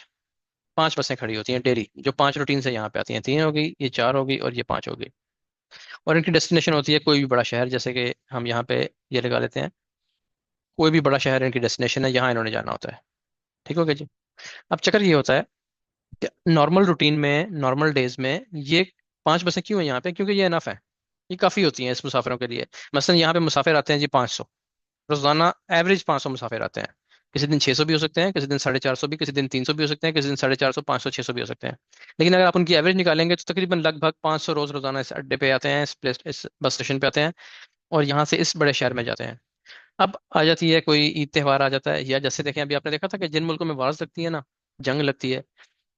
पांच बसें खड़ी होती हैं डेली, जो पांच रूटीन से यहाँ पे आती हैं, तीन होगी, ये चार होगी और ये पांच होगी। और इनकी डेस्टिनेशन होती है कोई भी बड़ा शहर, जैसे कि हम यहाँ पे ये लगा लेते हैं, कोई भी बड़ा शहर इनकी डेस्टिनेशन है, यहाँ इन्होंने जाना होता है। ठीक हो गया जी। अब चक्कर ये होता है कि नॉर्मल रूटीन में, नॉर्मल डेज में ये पांच बसें क्यों है यहाँ पे, क्योंकि ये इनफ है, ये काफ़ी होती हैं इस मुसाफिरों के लिए। मसलन यहाँ पे मुसाफिर आते हैं जी 500, रोजाना एवरेज 500 मुसाफिर आते हैं। किसी दिन 600 भी हो सकते हैं, किसी दिन 450 भी, किसी दिन 300 भी हो सकते हैं, किसी दिन 450, 500, 600 भी हो सकते हैं। लेकिन अगर आप उनकी एवरेज निकालेंगे तो तकरीबन लगभग 500 रोज रोजाना इस अड्डे पे आते हैं, इस बस स्टेशन पे आते हैं, और यहाँ से इस बड़े शहर में जाते हैं। अब आ जाती है कोई ईद त्योहार आ जाता है, या जैसे देखें अभी आपने देखा था कि जिन मुल्कों में वार लगती है ना, जंग लगती है,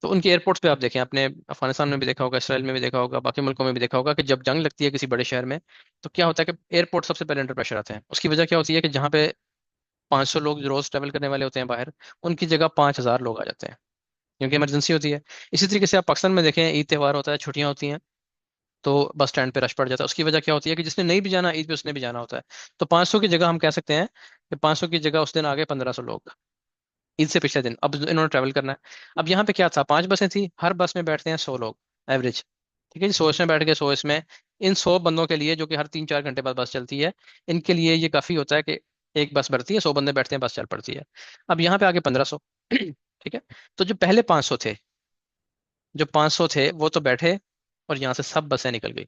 तो उनके एयरपोर्ट्स पे आप देखें, आपने अफगानिस्तान में भी देखा होगा, इसराइल में भी देखा होगा, बाकी मुल्कों में भी देखा होगा कि जब जंग लगती है किसी बड़े शहर में, तो क्या होता है कि एयरपोर्ट सबसे पहले अंडर प्रेशर आते हैं। उसकी वजह क्या होती है कि जहाँ पे 500 लोग जो रोज ट्रेवल करने वाले होते हैं बाहर, उनकी जगह 5,000 लोग आ जाते हैं, क्योंकि इमरजेंसी होती है। इसी तरीके से आप पाकिस्तान में देखें, ईद त्योहार होता है, छुट्टियां होती हैं, तो बस स्टैंड पे रश पड़ जाता है। उसकी वजह क्या होती है कि जिसने नहीं भी जाना ईद पे, उसने भी जाना होता है। तो 500 की जगह हम कह सकते हैं कि 500 की जगह उस दिन आ गए 1,500 लोग, ईद से पिछले दिन। अब इन्होंने ट्रैवल करना है। अब यहाँ पे क्या था, पांच बसें थी, हर बस में बैठते हैं 100 लोग एवरेज। ठीक है जी, 100 इसमें बैठ गए, 100 इसमें। इन 100 बंदों के लिए, जो कि हर 3-4 घंटे बाद बस चलती है, इनके लिए ये काफी होता है कि एक बस बढ़ती है, 100 बंदे बैठते हैं, बस चल पड़ती है। अब यहाँ पे आगे 1,500। ठीक है, तो जो पहले 500 थे, जो 500 थे वो तो बैठे, और यहाँ से सब बसें निकल गई।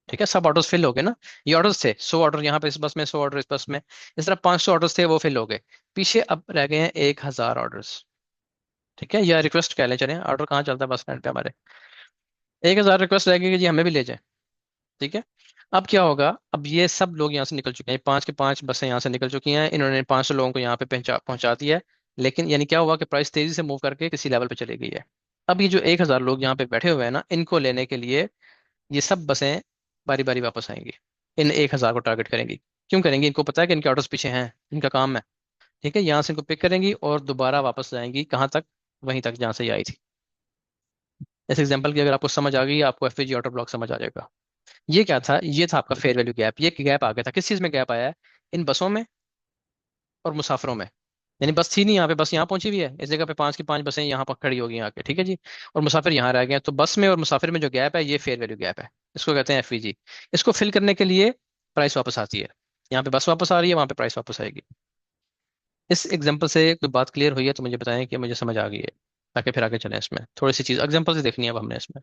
ठीक है, सब ऑर्डर्स फिल हो गए ना। ये ऑर्डर्स थे 100 ऑर्डर यहाँ पे इस बस में, 100 ऑर्डर इस बस में, इस तरह 500 ऑर्डर्स थे, वो फिल हो गए। पीछे अब रह गए हैं 1,000 ऑर्डर्स। ठीक है, या रिक्वेस्ट कह लें, चलें, ऑर्डर कहाँ चलता है बस स्टैंड पे हमारे, 1,000 रिक्वेस्ट रहेगी कि जी हमें भी ले जाए। ठीक है, अब क्या होगा, अब ये सब लोग यहाँ से निकल चुके हैं, पांच के पांच बसें यहाँ से निकल चुकी हैं, इन्होंने 500 लोगों को यहाँ पे पहुंचा पहुंचा दिया है। लेकिन यानी क्या हुआ कि प्राइस तेजी से मूव करके किसी लेवल पे चली गई है। अब ये जो 1,000 लोग यहाँ पे बैठे हुए हैं ना, इनको लेने के लिए ये सब बसें बारी बारी वापस आएंगी, इन 1,000 को टारगेट करेंगी। क्यों करेंगी, इनको पता है कि इनके ऑर्डर्स पीछे हैं, इनका काम है। ठीक है, यहाँ से इनको पिक करेंगी और दोबारा वापस जाएंगी कहाँ तक, वहीं तक जहाँ से ये आई थी। इस एग्जाम्पल की अगर आपको समझ आ गई, आपको एफएजी ऑटो ब्लॉक समझ आ जाएगा। ये क्या था, ये था आपका फेयर वैल्यू गैप। ये गैप आ गया था, किस चीज में गैप आया है, इन बसों में और मुसाफिरों में। यानी बस थी नहीं यहाँ पे, बस यहाँ पहुंची हुई है, इस जगह पे पांच की पांच बसें यहाँ पर खड़ी होगी आके। ठीक है जी, और मुसाफिर यहाँ रह गए हैं। तो बस में और मुसाफिर में जो गैप है, ये फेयर वैल्यू गैप है, इसको कहते हैं एफवीजी। इसको फिल करने के लिए प्राइस वापस आती है, यहाँ पे बस वापस आ रही है, वहां पे प्राइस वापस आएगी। इस एग्जाम्पल से कोई बात क्लियर हुई है तो मुझे बताएं कि मुझे समझ आ गई है, ताकि फिर आगे चलें। इसमें थोड़ी सी चीज एग्जाम्पल से देखनी है अब हमने इसमें।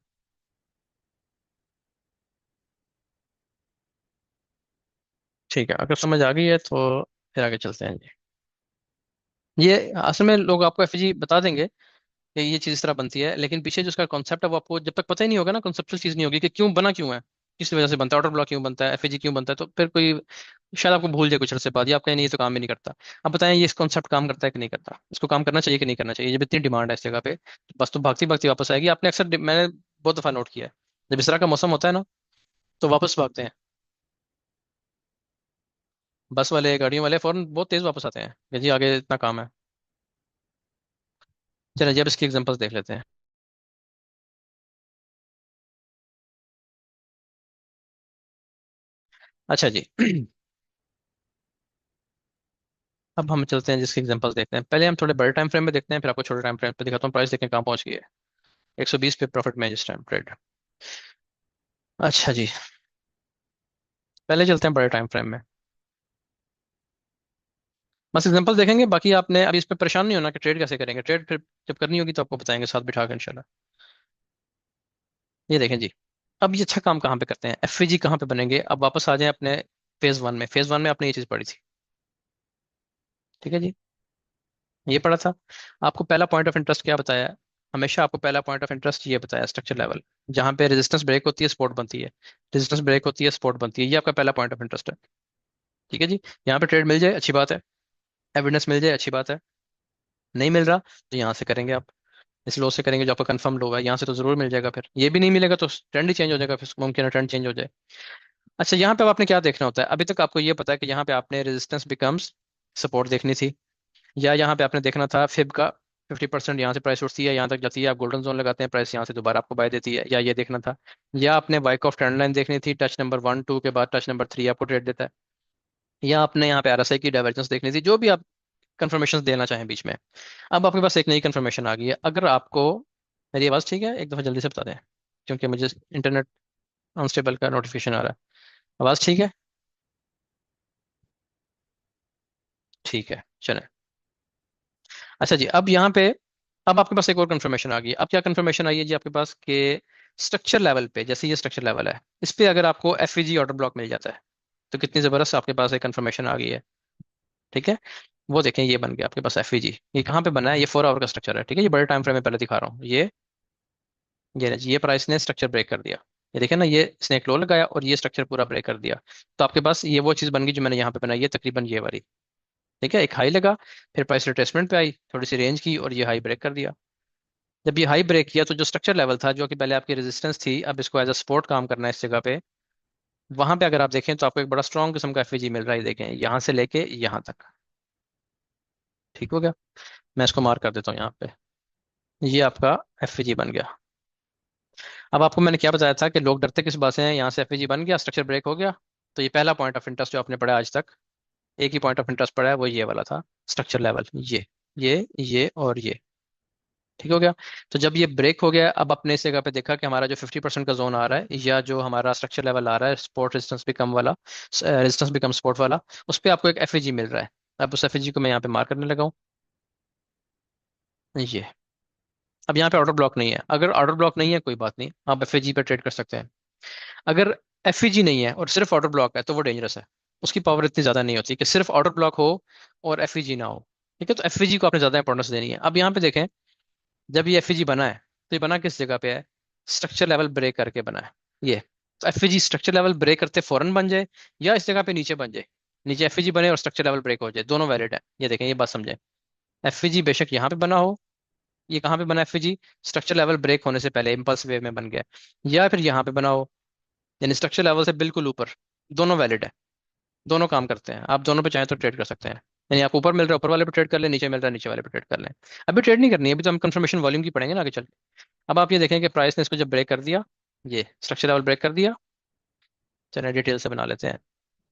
ठीक है, अगर समझ आ गई है तो फिर आगे चलते हैं जी। ये असल में लोग आपको एफजी बता देंगे कि ये चीज इस तरह बनती है, लेकिन पीछे जो उसका कॉन्सेप्ट है वो आपको जब तक पता ही नहीं होगा ना, कॉन्सेप्चुअल चीज नहीं होगी कि क्यों बना, क्यों है, किस वजह से बनता है, ऑर्डर ब्लॉक क्यों बनता है, एफएजी क्यों बनता है, तो फिर कोई शायद आपको भूल जाए कुछ अर्से बाद, या आप कहें नहीं ये तो काम ही नहीं करता। अब बताएं ये इस कॉन्सेप्ट काम करता है कि नहीं करता, इसको काम करना चाहिए कि नहीं करना चाहिए, जब इतनी डिमांड है इस जगह पे, तो बस तो भागती भागती वापस आएगी। आपने अक्सर मैंने बहुत दफा नोट किया है, जब इस तरह का मौसम होता है ना, तो वापस भागते हैं। बस वाले गाड़ियों वाले फौरन बहुत तेज वापस आते हैं कि जी आगे इतना काम है। चलिए जी अब इसकी एग्जांपल्स देख लेते हैं। अच्छा जी अब हम चलते हैं जिसकी एग्जांपल्स देखते हैं। पहले हम थोड़े बड़े टाइम फ्रेम में देखते हैं, फिर आपको छोटे टाइम फ्रेम पे दिखाता हूँ प्राइस देखें कहाँ पहुंच गई है। 120 पे प्रॉफिट में है जिस टाइम ट्रेड। अच्छा जी पहले चलते हैं बड़े टाइम फ्रेम में। बस एग्जांपल देखेंगे, बाकी आपने अभी इस पे परेशान नहीं होना कि ट्रेड कैसे करेंगे। ट्रेड फिर जब करनी होगी तो आपको बताएंगे साथ बिठा कर इंशाल्लाह। ये देखें जी, अब ये अच्छा काम कहाँ पे करते हैं, एफवीजी कहाँ पे बनेंगे। अब वापस आ जाएं अपने फेज वन में। फेज वन में आपने ये चीज पढ़ी थी, ठीक है जी। ये पढ़ा था। आपको पहला पॉइंट ऑफ इंटरेस्ट क्या बताया है? हमेशा आपको पहला पॉइंट ऑफ इंटरेस्ट ये बताया स्ट्रक्चर लेवल, जहां पे रेजिस्टेंस ब्रेक होती है सपोर्ट बनती है। रेजिस्टेंस ब्रेक होती है सपोर्ट बनती है, ये आपका पहला पॉइंट ऑफ इंटरेस्ट है। ठीक है जी। यहाँ पे ट्रेड मिल जाए अच्छी बात है, एविडेंस मिल जाए अच्छी बात है। नहीं मिल रहा तो यहाँ से करेंगे आप, इस लो से करेंगे जो आपका कंफर्म लो है, यहाँ से तो जरूर मिल जाएगा। फिर ये भी नहीं मिलेगा तो ट्रेंड ही चेंज हो जाएगा, फिर मुमकिन है ट्रेंड चेंज हो जाए। अच्छा यहाँ पे अब आपने क्या देखना होता है, अभी तक आपको ये पता है कि यहाँ पे आपने रेजिस्टेंस बिकम्स सपोर्ट देखनी थी, या यहाँ पे आपने देखना था फिब का 50% यहाँ से प्राइस उठती है यहाँ तक जाती है, आप गोल्डन जोन लगाते हैं, प्राइस यहाँ से दोबारा आपको बाय देती है, या ये देखना था। या आपने वाइक ऑफ ट्रेंड लाइन देखनी थी, टच नंबर 1 2 के बाद टच नंबर 3 आपको ट्रेड देता है। या आपने यहाँ पे आरएसआई की डाइवर्जेंस देखनी थी, जो भी आप कंफर्मेशन देना चाहें बीच में। अब आपके पास एक नई कंफर्मेशन आ गई है। अगर आपको मेरी आवाज़ ठीक है, एक दफ़ा जल्दी से बता दें, क्योंकि मुझे इंटरनेट अनस्टेबल का नोटिफिकेशन आ रहा है। आवाज़ ठीक है? ठीक है चलें। अच्छा जी अब यहाँ पे, अब आपके पास एक और कंफर्मेशन आ गई है। अब क्या कंफर्मेशन आई है जी आपके पास कि स्ट्रक्चर लेवल पे, जैसे ये स्ट्रक्चर लेवल है, इस पे अगर आपको एफवीजी ऑर्डर ब्लॉक मिल जाता है तो कितनी जबरदस्त आपके पास एक कंफर्मेशन आ गई है। ठीक है, वो देखें ये बन गया आपके पास एफवीजी। ये कहाँ पे बना है? ये 4 आवर का स्ट्रक्चर है, ठीक है। ये बड़े टाइम फ्रेम में पहले दिखा रहा हूँ। ये प्राइस ने स्ट्रक्चर ब्रेक कर दिया। ये देखें ना, ये इसने एक लो लगाया और ये स्ट्रक्चर पूरा ब्रेक कर दिया। तो आपके पास ये वो चीज़ बन गई जो मैंने यहाँ पे बनाई है, तकरीबन ये वाली। ठीक है, एक हाई लगा, फिर प्राइस रिट्रेसमेंट पे आई, थोड़ी सी रेंज की और ये हाई ब्रेक कर दिया। जब ये हाई ब्रेक किया तो जो स्ट्रक्चर लेवल था, जो कि पहले आपकी रेजिस्टेंस थी, अब इसको एज अ सपोर्ट काम करना है इस जगह पे। वहां पे अगर आप देखें तो आपको एक बड़ा स्ट्रॉन्ग किस्म का एफवीजी मिल रहा है, ये देखें यहाँ से लेके यहाँ तक। ठीक हो गया, मैं इसको मार्क कर देता हूँ यहाँ पे। ये आपका एफवीजी बन गया। अब आपको मैंने क्या बताया था कि लोग डरते किस बात से हैं, यहाँ से एफवीजी बन गया, स्ट्रक्चर ब्रेक हो गया। तो ये पहला पॉइंट ऑफ इंटरेस्ट जो आपने पढ़ा आज तक, एक ही पॉइंट ऑफ इंटरेस्ट पढ़ा है, वो ये वाला था, स्ट्रक्चर लेवल। ये और ये। ठीक हो गया। तो जब ये ब्रेक हो गया, अब अपने इस जगह पे देखा कि हमारा जो 50% का जोन आ रहा है, या जो हमारा स्ट्रक्चर लेवल आ रहा है सपोर्ट रेजिस्टेंस बिकम वाला, रेजिस्टेंस बिकम सपोर्ट वाला, उस पर आपको एक एफएजी मिल रहा है। अब उस एफएजी को मैं यहाँ पे मार्क करने लगा हूँ। ये अब यहाँ पे ऑर्डर ब्लॉक नहीं है। अगर ऑर्डर ब्लॉक नहीं है कोई बात नहीं, आप एफएजी पे ट्रेड कर सकते हैं। अगर एफईजी नहीं है और सिर्फ ऑर्डर ब्लॉक है तो वो डेंजरस है। उसकी पावर इतनी ज्यादा नहीं होती कि सिर्फ ऑर्डर ब्लॉक हो और एफईजी ना हो। ठीक है, तो एफईजी को आपने ज्यादा इंपॉर्टेंस देनी है। अब यहाँ पे देखें, जब ये एफईजी बना है तो ये बना किस जगह पे है? स्ट्रक्चर लेवल ब्रेक करके बना है ये। तो एफईजी स्ट्रक्चर लेवल ब्रेक करते फौरन बन जाए, या इस जगह पे नीचे बन जाए, नीचे एफईजी बने और स्ट्रक्चर लेवल ब्रेक हो जाए, दोनों वैलिड है। ये देखें, ये बात समझें। एफईजी बेशक यहाँ पे बना हो, ये कहाँ पे बना एफईजी? स्ट्रक्चर लेवल ब्रेक होने से पहले इम्पल्स वेव में बन गया, या फिर यहाँ पे बना हो, यानी स्ट्रक्चर लेवल से बिल्कुल ऊपर। दोनों वैलिड है, दोनों काम करते हैं। आप दोनों पे चाहें तो ट्रेड कर सकते हैं। यानी आप ऊपर मिल रहा है ऊपर वाले पे ट्रेड कर लें, नीचे मिल रहा है नीचे वाले पे ट्रेड कर लें। अभी ट्रेड नहीं करनी है, अभी तो हम कंफर्मेशन वॉल्यूम की पढ़ेंगे ना आगे चल के। अब आप ये देखें कि प्राइस ने इसको जब ब्रेक कर दिया, ये स्ट्रक्चर लेवल ब्रेक कर दिया। चलिए डिटेल से बना लेते हैं।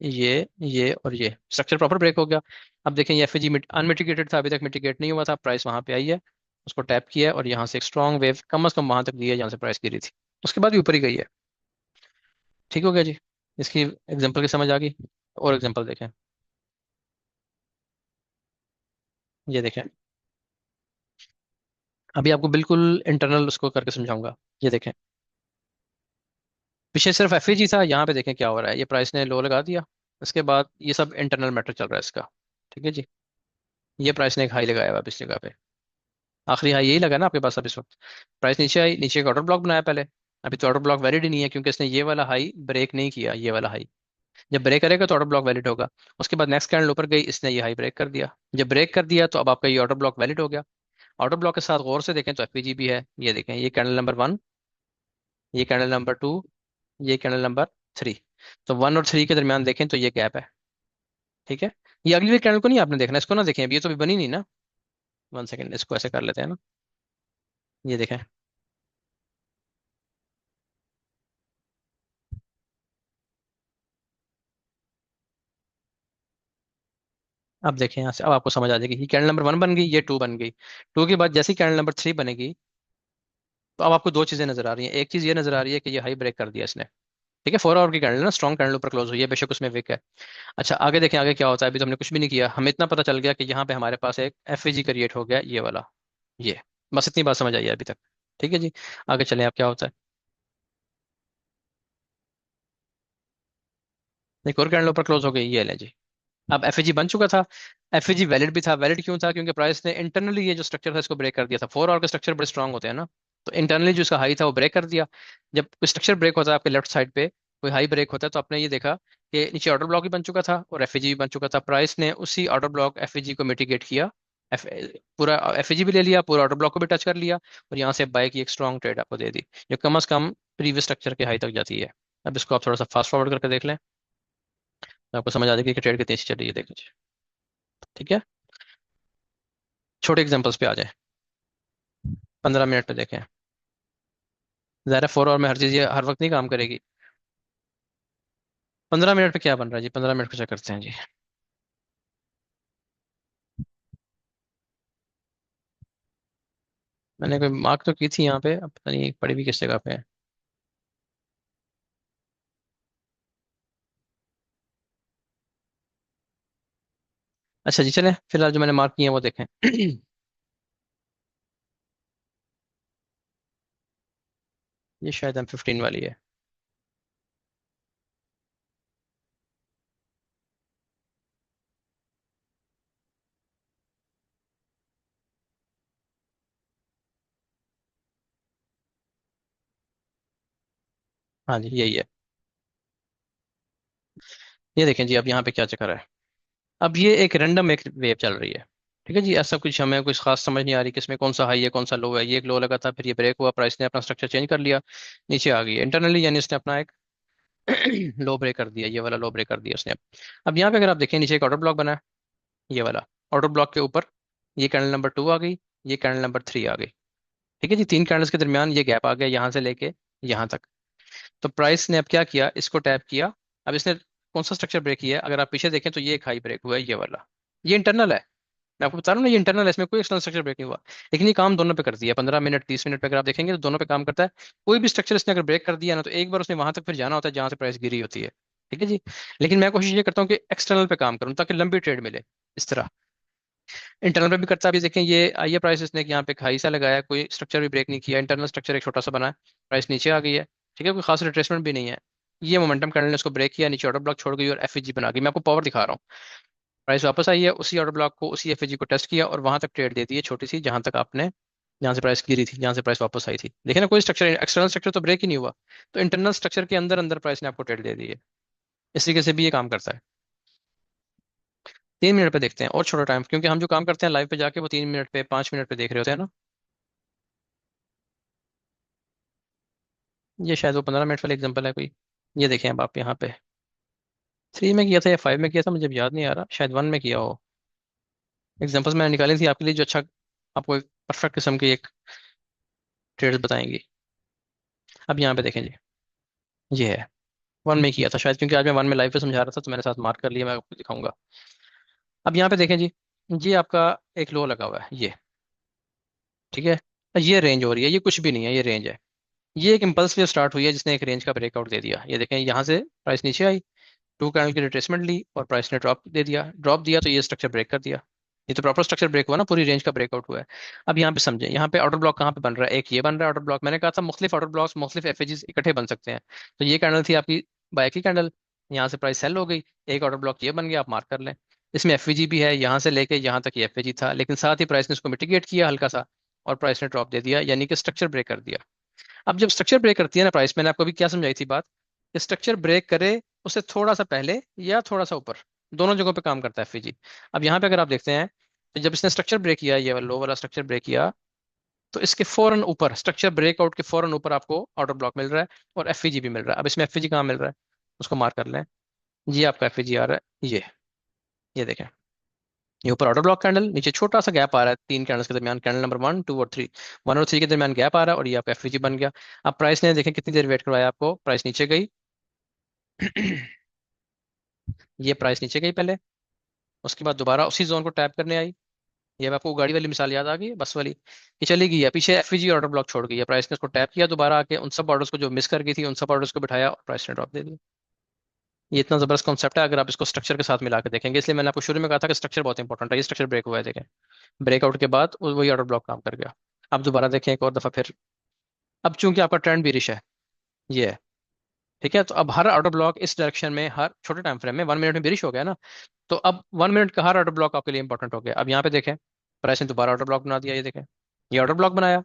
ये और ये स्ट्रक्चर प्रॉपर ब्रेक हो गया। अब देखें ये एफजी अनमिटिगेटेड था, अभी तक मिटिगेट नहीं हुआ था, प्राइस वहां पे आई है, उसको टैप किया है और यहाँ से एक स्ट्रॉन्ग वेव कम अज कम वहां तक दी है जहाँ से प्राइस गिरी थी। उसके बाद भी ऊपर ही गई है। ठीक हो गया जी, इसकी एग्जांपल की समझ आ गई। और एग्जांपल देखें, ये देखें, अभी आपको बिल्कुल इंटरनल उसको करके समझाऊंगा। ये देखें, पीछे सिर्फ एफईजी था, यहाँ पे देखें क्या हो रहा है। ये प्राइस ने लो लगा दिया, उसके बाद ये सब इंटरनल मैटर चल रहा है इसका। ठीक है जी, ये प्राइस ने एक हाई लगाया हुआ है इस जगह पे। आखिरी हाई यही लगा ना आपके पास अब इस वक्त। प्राइस नीचे आई, नीचे एक ऑर्डर ब्लॉक बनाया पहले। अभी तो ऑर्डर ब्लॉक वैलिड ही नहीं है, क्योंकि इसने ये वाला हाई ब्रेक नहीं किया, ये वाला हाई। जब ब्रेक करेगा तो ऑर्डर ब्लॉक वैलिड होगा। उसके बाद नेक्स्ट कैंडल ऊपर गई, इसने ये हाई ब्रेक कर दिया। जब ब्रेक कर दिया तो अब आपका ये ऑर्डर ब्लॉक वैलिड हो गया। ऑर्डर ब्लॉक के साथ गौर से देखें तो एफपीजी भी है। ये देखें, ये कैंडल नंबर 1, ये कैंडल नंबर 2, ये कैंडल नंबर 3। तो 1 और 3 के दरमियान देखें तो ये गैप है। ठीक है। ये अगली वाली कैंडल को नहीं आपने देखना, इसको ना देखें, अभी ये तो अभी बनी नहीं ना। 1 सेकेंड, इसको ऐसे कर लेते हैं ना। ये देखें। अब देखें यहाँ से, अब आपको समझ आ जाएगी। ये कैंडल नंबर 1 बन गई, ये 2 बन गई। 2 के बाद जैसे ही कैंडल नंबर 3 बनेगी, तो अब आपको दो चीजें नजर आ रही हैं। एक चीज ये नजर आ रही है कि ये हाई ब्रेक कर दिया इसने। ठीक है, 4 आवर की कैंडल ना, स्ट्रॉन्ग कैंडल ऊपर क्लोज हुई है, बेशक उसमें विक है। अच्छा आगे देखें, आगे क्या होता है। अभी तो हमने कुछ भी नहीं किया, हमें इतना पता चल गया कि यहाँ पे हमारे पास एक एफएजी क्रिएट हो गया, ये वाला। ये बस इतनी बात समझ आई है अभी तक। ठीक है जी। आगे चलें, आप क्या होता है। एक और कैंडल ऊपर क्लोज हो गई, ये ले जी। अब एफएजी बन चुका था। एफएजी वैलिड भी था। वैलिड क्यों था? क्योंकि प्राइस ने इंटरनली ये जो स्ट्रक्चर था इसको ब्रेक कर दिया था। 4 आवर के स्ट्रक्चर बड़े स्ट्रांग होते हैं ना, तो इंटरनली जो इसका हाई था वो ब्रेक कर दिया। जब कोई स्ट्रक्चर ब्रेक होता है आपके लेफ्ट साइड पे, कोई हाई ब्रेक होता है, तो आपने ये देखा कि नीचे ऑर्डर ब्लॉक भी बन चुका था और एफएजी भी बन चुका था। प्राइस ने उसी ऑर्डर ब्लॉक एफएजी को मिटिगेट किया। एफ पूरा एफएजी भी ले लिया, पूरा ऑर्डर ब्लॉक को भी टच कर लिया, और यहाँ से बाय की एक स्ट्रॉन्ग ट्रेड आपको दे दी, जो कम अज कम प्रीवियस स्ट्रक्चर के हाई तक जाती है। अब इसको आप थोड़ा सा फास्ट फॉरवर्ड करके देख लें, तो आपको समझ आ जाएगी कि ट्रेड कितनी अच्छी चल रही है। देख लीजिए। ठीक है, छोटे एग्जांपल्स पे आ जाए। 15 मिनट पे देखें। ज़ाहिर है 4 आवर में हर चीज़ ये हर वक्त नहीं काम करेगी। 15 मिनट पे क्या बन रहा है जी, 15 मिनट पे चेक करते हैं जी। मैंने कोई मार्क तो की थी यहाँ पे, अब पता नहीं पड़ी भी किस जगह पे है। अच्छा जी, चलें फिलहाल जो मैंने मार्क किए हैं वो देखें। ये शायद M15 वाली है। हाँ जी, यही है। ये देखें जी, अब यहाँ पे क्या चक्कर है। अब ये एक रैंडम एक वेव चल रही है। ठीक है जी, ऐसा कुछ हमें कुछ खास समझ नहीं आ रही कि इसमें कौन सा हाई है कौन सा लो है। ये एक लो लगा था, फिर ये ब्रेक हुआ, प्राइस ने अपना स्ट्रक्चर चेंज कर लिया, नीचे आ गई इंटरनली, यानी इसने अपना एक लो ब्रेक कर दिया, ये वाला लो ब्रेक कर दिया उसने। अब यहाँ पे अगर आप देखें, नीचे एक ऑर्डर ब्लॉक बना है, ये वाला। ऑर्डर ब्लॉक के ऊपर ये कैंडल नंबर 2 आ गई, ये कैंडल नंबर 3 आ गई। ठीक है जी, 3 कैंडल्स के दरमियान ये गैप आ गया, यहाँ से लेके यहाँ तक। तो प्राइस ने अब क्या किया, इसको टैप किया। अब इसने कौन सा स्ट्रक्चर ब्रेक किया है? अगर आप पीछे देखें तो ये एक हाई ब्रेक हुआ है, ये वाला। ये इंटरनल है, मैं आपको बता रहा हूँ ना, ये इंटरनल है, इसमें कोई एक्सटर्नल स्ट्रक्चर ब्रेक नहीं हुआ। लेकिन ये काम दोनों पे कर दिया, 15 मिनट 30 मिनट पे अगर आप देखेंगे तो दोनों पे काम करता है। कोई भी स्ट्रक्चर इसने अगर ब्रेक कर दिया ना, तो एक बार उसने वहां तक फिर जाना होता है जहां से प्राइस गिरी होती है। ठीक है जी। लेकिन मैं कोशिश ये करता हूँ कि एक्सटर्नल पे काम करूँ ताकि लंबी ट्रेड मिले, इस तरह। इंटरनल पे भी करता है। अभी देखें, ये प्राइस इसने यहाँ पे एक हाई सा लगाया है, कोई स्ट्रक्चर भी ब्रेक नहीं किया, इंटरनल स्ट्रक्चर एक छोटा सा बना है, प्राइस नीचे आ गई है। ठीक है, कोई खास रिट्रेसमेंट भी नहीं है। ये मोमेंटम कैंडल ने उसको ब्रेक किया, नीचे ऑर्डर ब्लॉक छोड़ गई और एफईजी बना गई। मैं आपको पावर दिखा रहा हूँ। प्राइस वापस आई है, उसी ऑर्डर ब्लॉक को, उसी एफईजी को टेस्ट किया और वहां तक ट्रेड दे दी है, छोटी सी, जहां तक आपने, जहां से प्राइस गिरी थी, जहां से प्राइस वापस आई थी। देखिए ना, कोई स्ट्रक्चर एक्सटर्नल स्ट्रक्चर तो ब्रेक ही नहीं हुआ, तो इंटरनल स्ट्रक्चर के अंदर अंदर प्राइस ने आपको ट्रेड दे दी है। इस तरीके से भी ये काम करता है। 3 मिनट पे देखते हैं और छोटा टाइम, क्योंकि हम जो काम करते हैं लाइव पे जाके वो 3 मिनट पे 5 मिनट पे देख रहे होते हैं ना। ये शायद वो 15 मिनट वाला एग्जांपल है कोई। ये देखें अब आप यहाँ पे, 3 में किया था या 5 में किया था, मुझे अब याद नहीं आ रहा, शायद 1 में किया हो। एग्जांपल्स मैंने निकाली थी आपके लिए, जो अच्छा आपको एक परफेक्ट किस्म की एक ट्रेड बताएंगी। अब यहाँ पे देखें जी, ये है। 1 में किया था शायद, क्योंकि आज मैं 1 में लाइव पे समझा रहा था तो मैंने साथ मार्क कर लिया, मैं आपको दिखाऊंगा। अब यहाँ पे देखें जी, ये आपका एक लो लगा हुआ है, ये। ठीक है, ये रेंज हो रही है, ये कुछ भी नहीं है, ये रेंज है। ये एक इम्पल्स वेव स्टार्ट हुई है जिसने एक रेंज का ब्रेकआउट दे दिया। ये देखें, यहाँ से प्राइस नीचे आई, 2 कैंडल की रिट्रेसमेंट ली और प्राइस ने ड्रॉप दिया, तो ये स्ट्रक्चर ब्रेक कर दिया। ये तो प्रॉपर स्ट्रक्चर ब्रेक हुआ ना, पूरी रेंज का ब्रेकआउट हुआ है। अब यहाँ पे समझे, यहाँ पे ऑर्डर ब्लॉक कहाँ पे बन रहा है, एक ये बन रहा है ऑर्डर ब्लॉक। मैंने कहा था मुख्तलिफ ऑर्डर ब्लॉक्स मुख्तलिफ एफएजीज इकट्ठे बन सकते हैं। तो ये कैंडल थी आपकी बाय की कैंडल, यहाँ से प्राइस सेल हो गई, एक ऑर्डर ब्लॉक ये बन गया, आप मार्क कर लें। इसमें एफईजी भी है, यहाँ से लेके यहाँ तक ये एफईजी था, लेकिन साथ ही प्राइस ने उसको मिटिगेट किया हल्का सा, और प्राइस ने ड्रॉप दे दिया, यानी कि स्ट्रक्चर ब्रेक कर दिया। अब जब स्ट्रक्चर ब्रेक करती है ना प्राइस, मैंने आपको अभी क्या समझाई थी बात, कि स्ट्रक्चर ब्रेक करे उससे थोड़ा सा पहले या थोड़ा सा ऊपर, दोनों जगहों पे काम करता है एफईजी। अब यहाँ पे अगर आप देखते हैं, तो जब इसने स्ट्रक्चर ब्रेक किया, ये लो वाला स्ट्रक्चर ब्रेक किया, तो इसके फौरन ऊपर, स्ट्रक्चर ब्रेकआउट के फौरन ऊपर आपको ऑर्डर ब्लॉक मिल रहा है और एफईजी भी मिल रहा है। अब इसमें एफईजी कहाँ मिल रहा है, उसको मार्क कर लें। ये आपका एफईजी आ रहा है, ये। ये देखें, ये ऊपर ऑर्डर ब्लॉक कैंडल, नीचे छोटा सा गैप आ रहा है तीन कैंडल्स के दरमियान, कैंडल नंबर 1, 2 और 3, 1 और 3 के दरमियान गैप आ रहा है, और ये आपका एफवीजी बन गया। अब प्राइस ने देखें कितनी देर वेट करवाया आपको, प्राइस नीचे गई। ये प्राइस नीचे गई पहले, उसके बाद दोबारा उसी जोन को टैप करने आई। ये अब आपको गाड़ी वाली मिसाल याद आ गई है, बस वाली, कि चली गई है पीछे, एफवीजी ऑर्डर ब्लॉक छोड़ गई है, प्राइस ने उसको टैप किया दोबारा आके, उन सब ऑर्डर्स को जो मिस कर गई थी उन सब ऑर्डर्स को बिठाया और प्राइस ने ड्रॉप दे दी। ये इतना जबरदस्त कॉन्सेप्ट है अगर आप इसको स्ट्रक्चर के साथ मिला के देखेंगे, इसलिए मैंने आपको शुरू में कहा था कि स्ट्रक्चर बहुत इंपॉर्टेंट है। ये स्ट्रक्चर ब्रेक हुआ है देखें, ब्रेकआउट के बाद वही ऑर्डर ब्लॉक काम कर गया। अब दोबारा देखें एक और दफा फिर, अब चूंकि आपका ट्रेंड बीरिश है, ये है, ठीक है, तो अब हर ऑर्डर ब्लॉक इस डायरेक्शन में हर छोटे टाइम फ्रेम में 1 मिनट में बीरिश हो गया ना, तो अब 1 मिनट का हर ऑर्डर ब्लॉक आपके लिए इंपॉर्टेंट हो गया। अब यहाँ पे देखें, प्राइस ने दोबारा ऑर्डर ब्लॉक बना दिया, ये देखें, ये ऑर्डर ब्लॉक बनाया,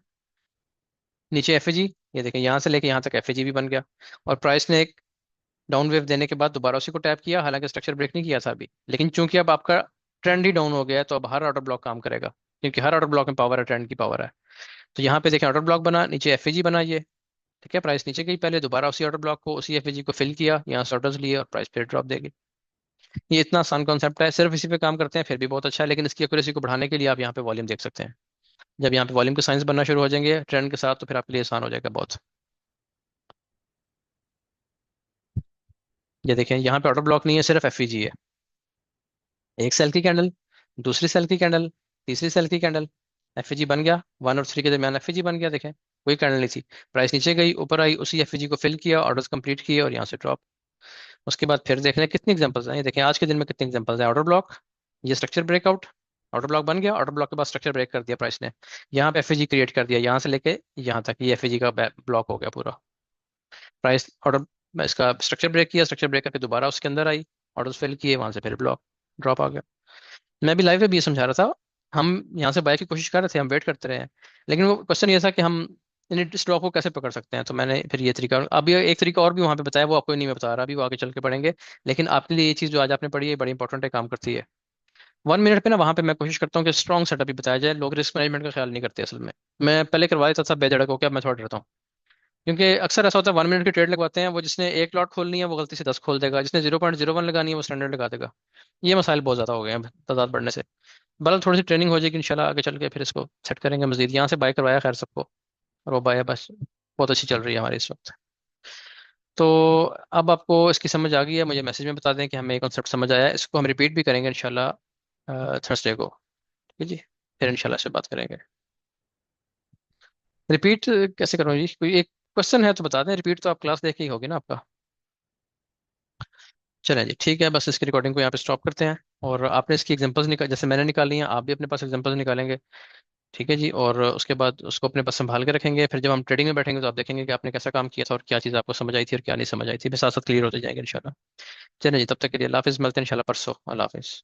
नीचे एफएजी, ये देखें यहाँ से लेके यहाँ तक एफएजी भी बन गया, और प्राइस ने एक डाउन वेव देने के बाद दोबारा उसी को टैप किया, हालांकि स्ट्रक्चर ब्रेक नहीं किया था अभी, लेकिन चूंकि अब आपका ट्रेंड ही डाउन हो गया है तो अब हर ऑर्डर ब्लॉक काम करेगा, क्योंकि हर ऑर्डर ब्लॉक में पावर है, ट्रेंड की पावर है। तो यहाँ पे देखें ऑर्डर ब्लॉक बना, नीचे एफएजी बना ये, ठीक है, प्राइस नीचे गई पहले, दोबारा उसी ऑर्डर ब्लॉक को उसी एफएजी को फिल किया, यहाँ से ऑर्डर्स लिए और प्राइस फिर ड्रॉप देगी। ये इतना आसान कॉन्सेप्ट है, सिर्फ इसी पे काम करते हैं फिर भी बहुत अच्छा है, लेकिन इसकी एक्यूरेसी को बढ़ाने के लिए आप यहाँ पे वॉल्यूम देख सकते हैं। जब यहाँ पे वॉल्यूम के साइंस बनना शुरू हो जाएंगे ट्रेंड के साथ, तो फिर आपके लिए आसान हो जाएगा बहुत। ये देखें यहाँ पे ऑर्डर ब्लॉक नहीं है, सिर्फ एफईजी है, एक सेल की कैंडल, दूसरी सेल की कैंडल, तीसरी सेल की कैंडल, एफईजी बन गया, 1 और 3 के दरमियान एफईजी बन गया देखें, कोई कैंडल नहीं थी, प्राइस नीचे गई ऊपर आई, उसी एफईजी को फिल किया, ऑर्डर्स कंप्लीट किए और यहाँ से ड्रॉप। उसके बाद फिर देख रहे हैं कितनी एग्जांपल्स हैं, ये देखें आज के दिन में कितने एग्जांपल्स हैं, ऑर्डर ब्लॉक, ये स्ट्रक्चर ब्रेकआउट, ऑर्डर ब्लॉक बन गया, ऑर्डर ब्लॉक के बाद स्ट्रक्चर ब्रेक कर दिया प्राइस ने, यहाँ पे एफईजी क्रिएट कर दिया, यहाँ से लेके यहाँ तक ये एफईजी का ब्लॉक हो गया पूरा, प्राइस ऑर्डर इसका स्ट्रक्चर ब्रेक किया, स्ट्रक्चर ब्रेक करके दोबारा उसके अंदर आई, ऑर्डर्स फिल किए, वहां से फिर ब्लॉक ड्रॉप आ गया। मैं भी लाइव में भी ये समझा रहा था, हम यहाँ से बाय की कोशिश कर रहे थे, हम वेट करते रहे हैं, लेकिन वो क्वेश्चन ये था कि हम इन स्टॉक को कैसे पकड़ सकते हैं, तो मैंने फिर ये तरीका, अभी एक तरीका और भी वहाँ पे बताया, वो आपको नहीं मैं बता रहा, अभी वो आगे चल के पढ़ेंगे, लेकिन आपके लिए ये चीज़ जो आज आपने पढ़ी है बड़ी इंपॉर्टेंट है, काम करती है। 1 मिनट पे ना वहाँ पे मैं कोशिश करता हूँ कि स्ट्रॉन्ग सेटअप भी बताया जाए, लोग रिस्क मैनेजमेंट का ख्याल नहीं करते असल में। मैं पहले करवा देता था बेधड़क हो, क्या मैं थोड़ा डरता हूँ, क्योंकि अक्सर ऐसा होता है 1 मिनट की ट्रेड लगवाते हैं, वो जिसने एक लॉट खोलनी है वो गलती से 10 खोल देगा, जिसने 0.01 लगानी है वो स्टैंडर्ड लगा देगा। ये मसाइल बहुत ज़्यादा हो गए हैं तादाद बढ़ने से। बहरहाल थोड़ी सी ट्रेनिंग हो जाएगी इंशाल्लाह, आगे चल के फिर इसको सेट करेंगे मजीद। यहाँ से बाय करवाया खैर सबको, और वो बाय बस बहुत अच्छी चल रही है हमारी इस वक्त। तो अब आपको इसकी समझ आ गई है, मुझे मैसेज में बता दें कि हमें ये कॉन्सेप्ट समझ आया है, इसको हम रिपीट भी करेंगे इंशाल्लाह थर्सडे को, ठीक है जी, फिर इंशाल्लाह से बात करेंगे। रिपीट कैसे करूँ जी, कोई एक क्वेश्चन है तो बता दें, रिपीट तो आप क्लास देख के ही होगी ना आपका। चलें जी ठीक है, बस इसकी रिकॉर्डिंग को यहाँ पे स्टॉप करते हैं, और आपने इसकी एग्जांपल्स निकाल, जैसे मैंने निकाली हैं आप भी अपने पास एग्जांपल्स निकालेंगे, ठीक है जी, और उसके बाद उसको अपने पास संभाल के रखेंगे, फिर जब हम ट्रेडिंग में बैठेंगे तो आप देखेंगे कि आपने कैसा काम किया था और क्या चीज़ आपको समझ आई थी और क्या नहीं समझ आई थी, फिर साथ साथ क्लियर होते जाएंगे इंशाल्लाह। चलिए जी, तब तक के लिए अल्लाह हाफिज़, मिलते हैं इंशाल्लाह परसों, अल्लाह हाफिज़।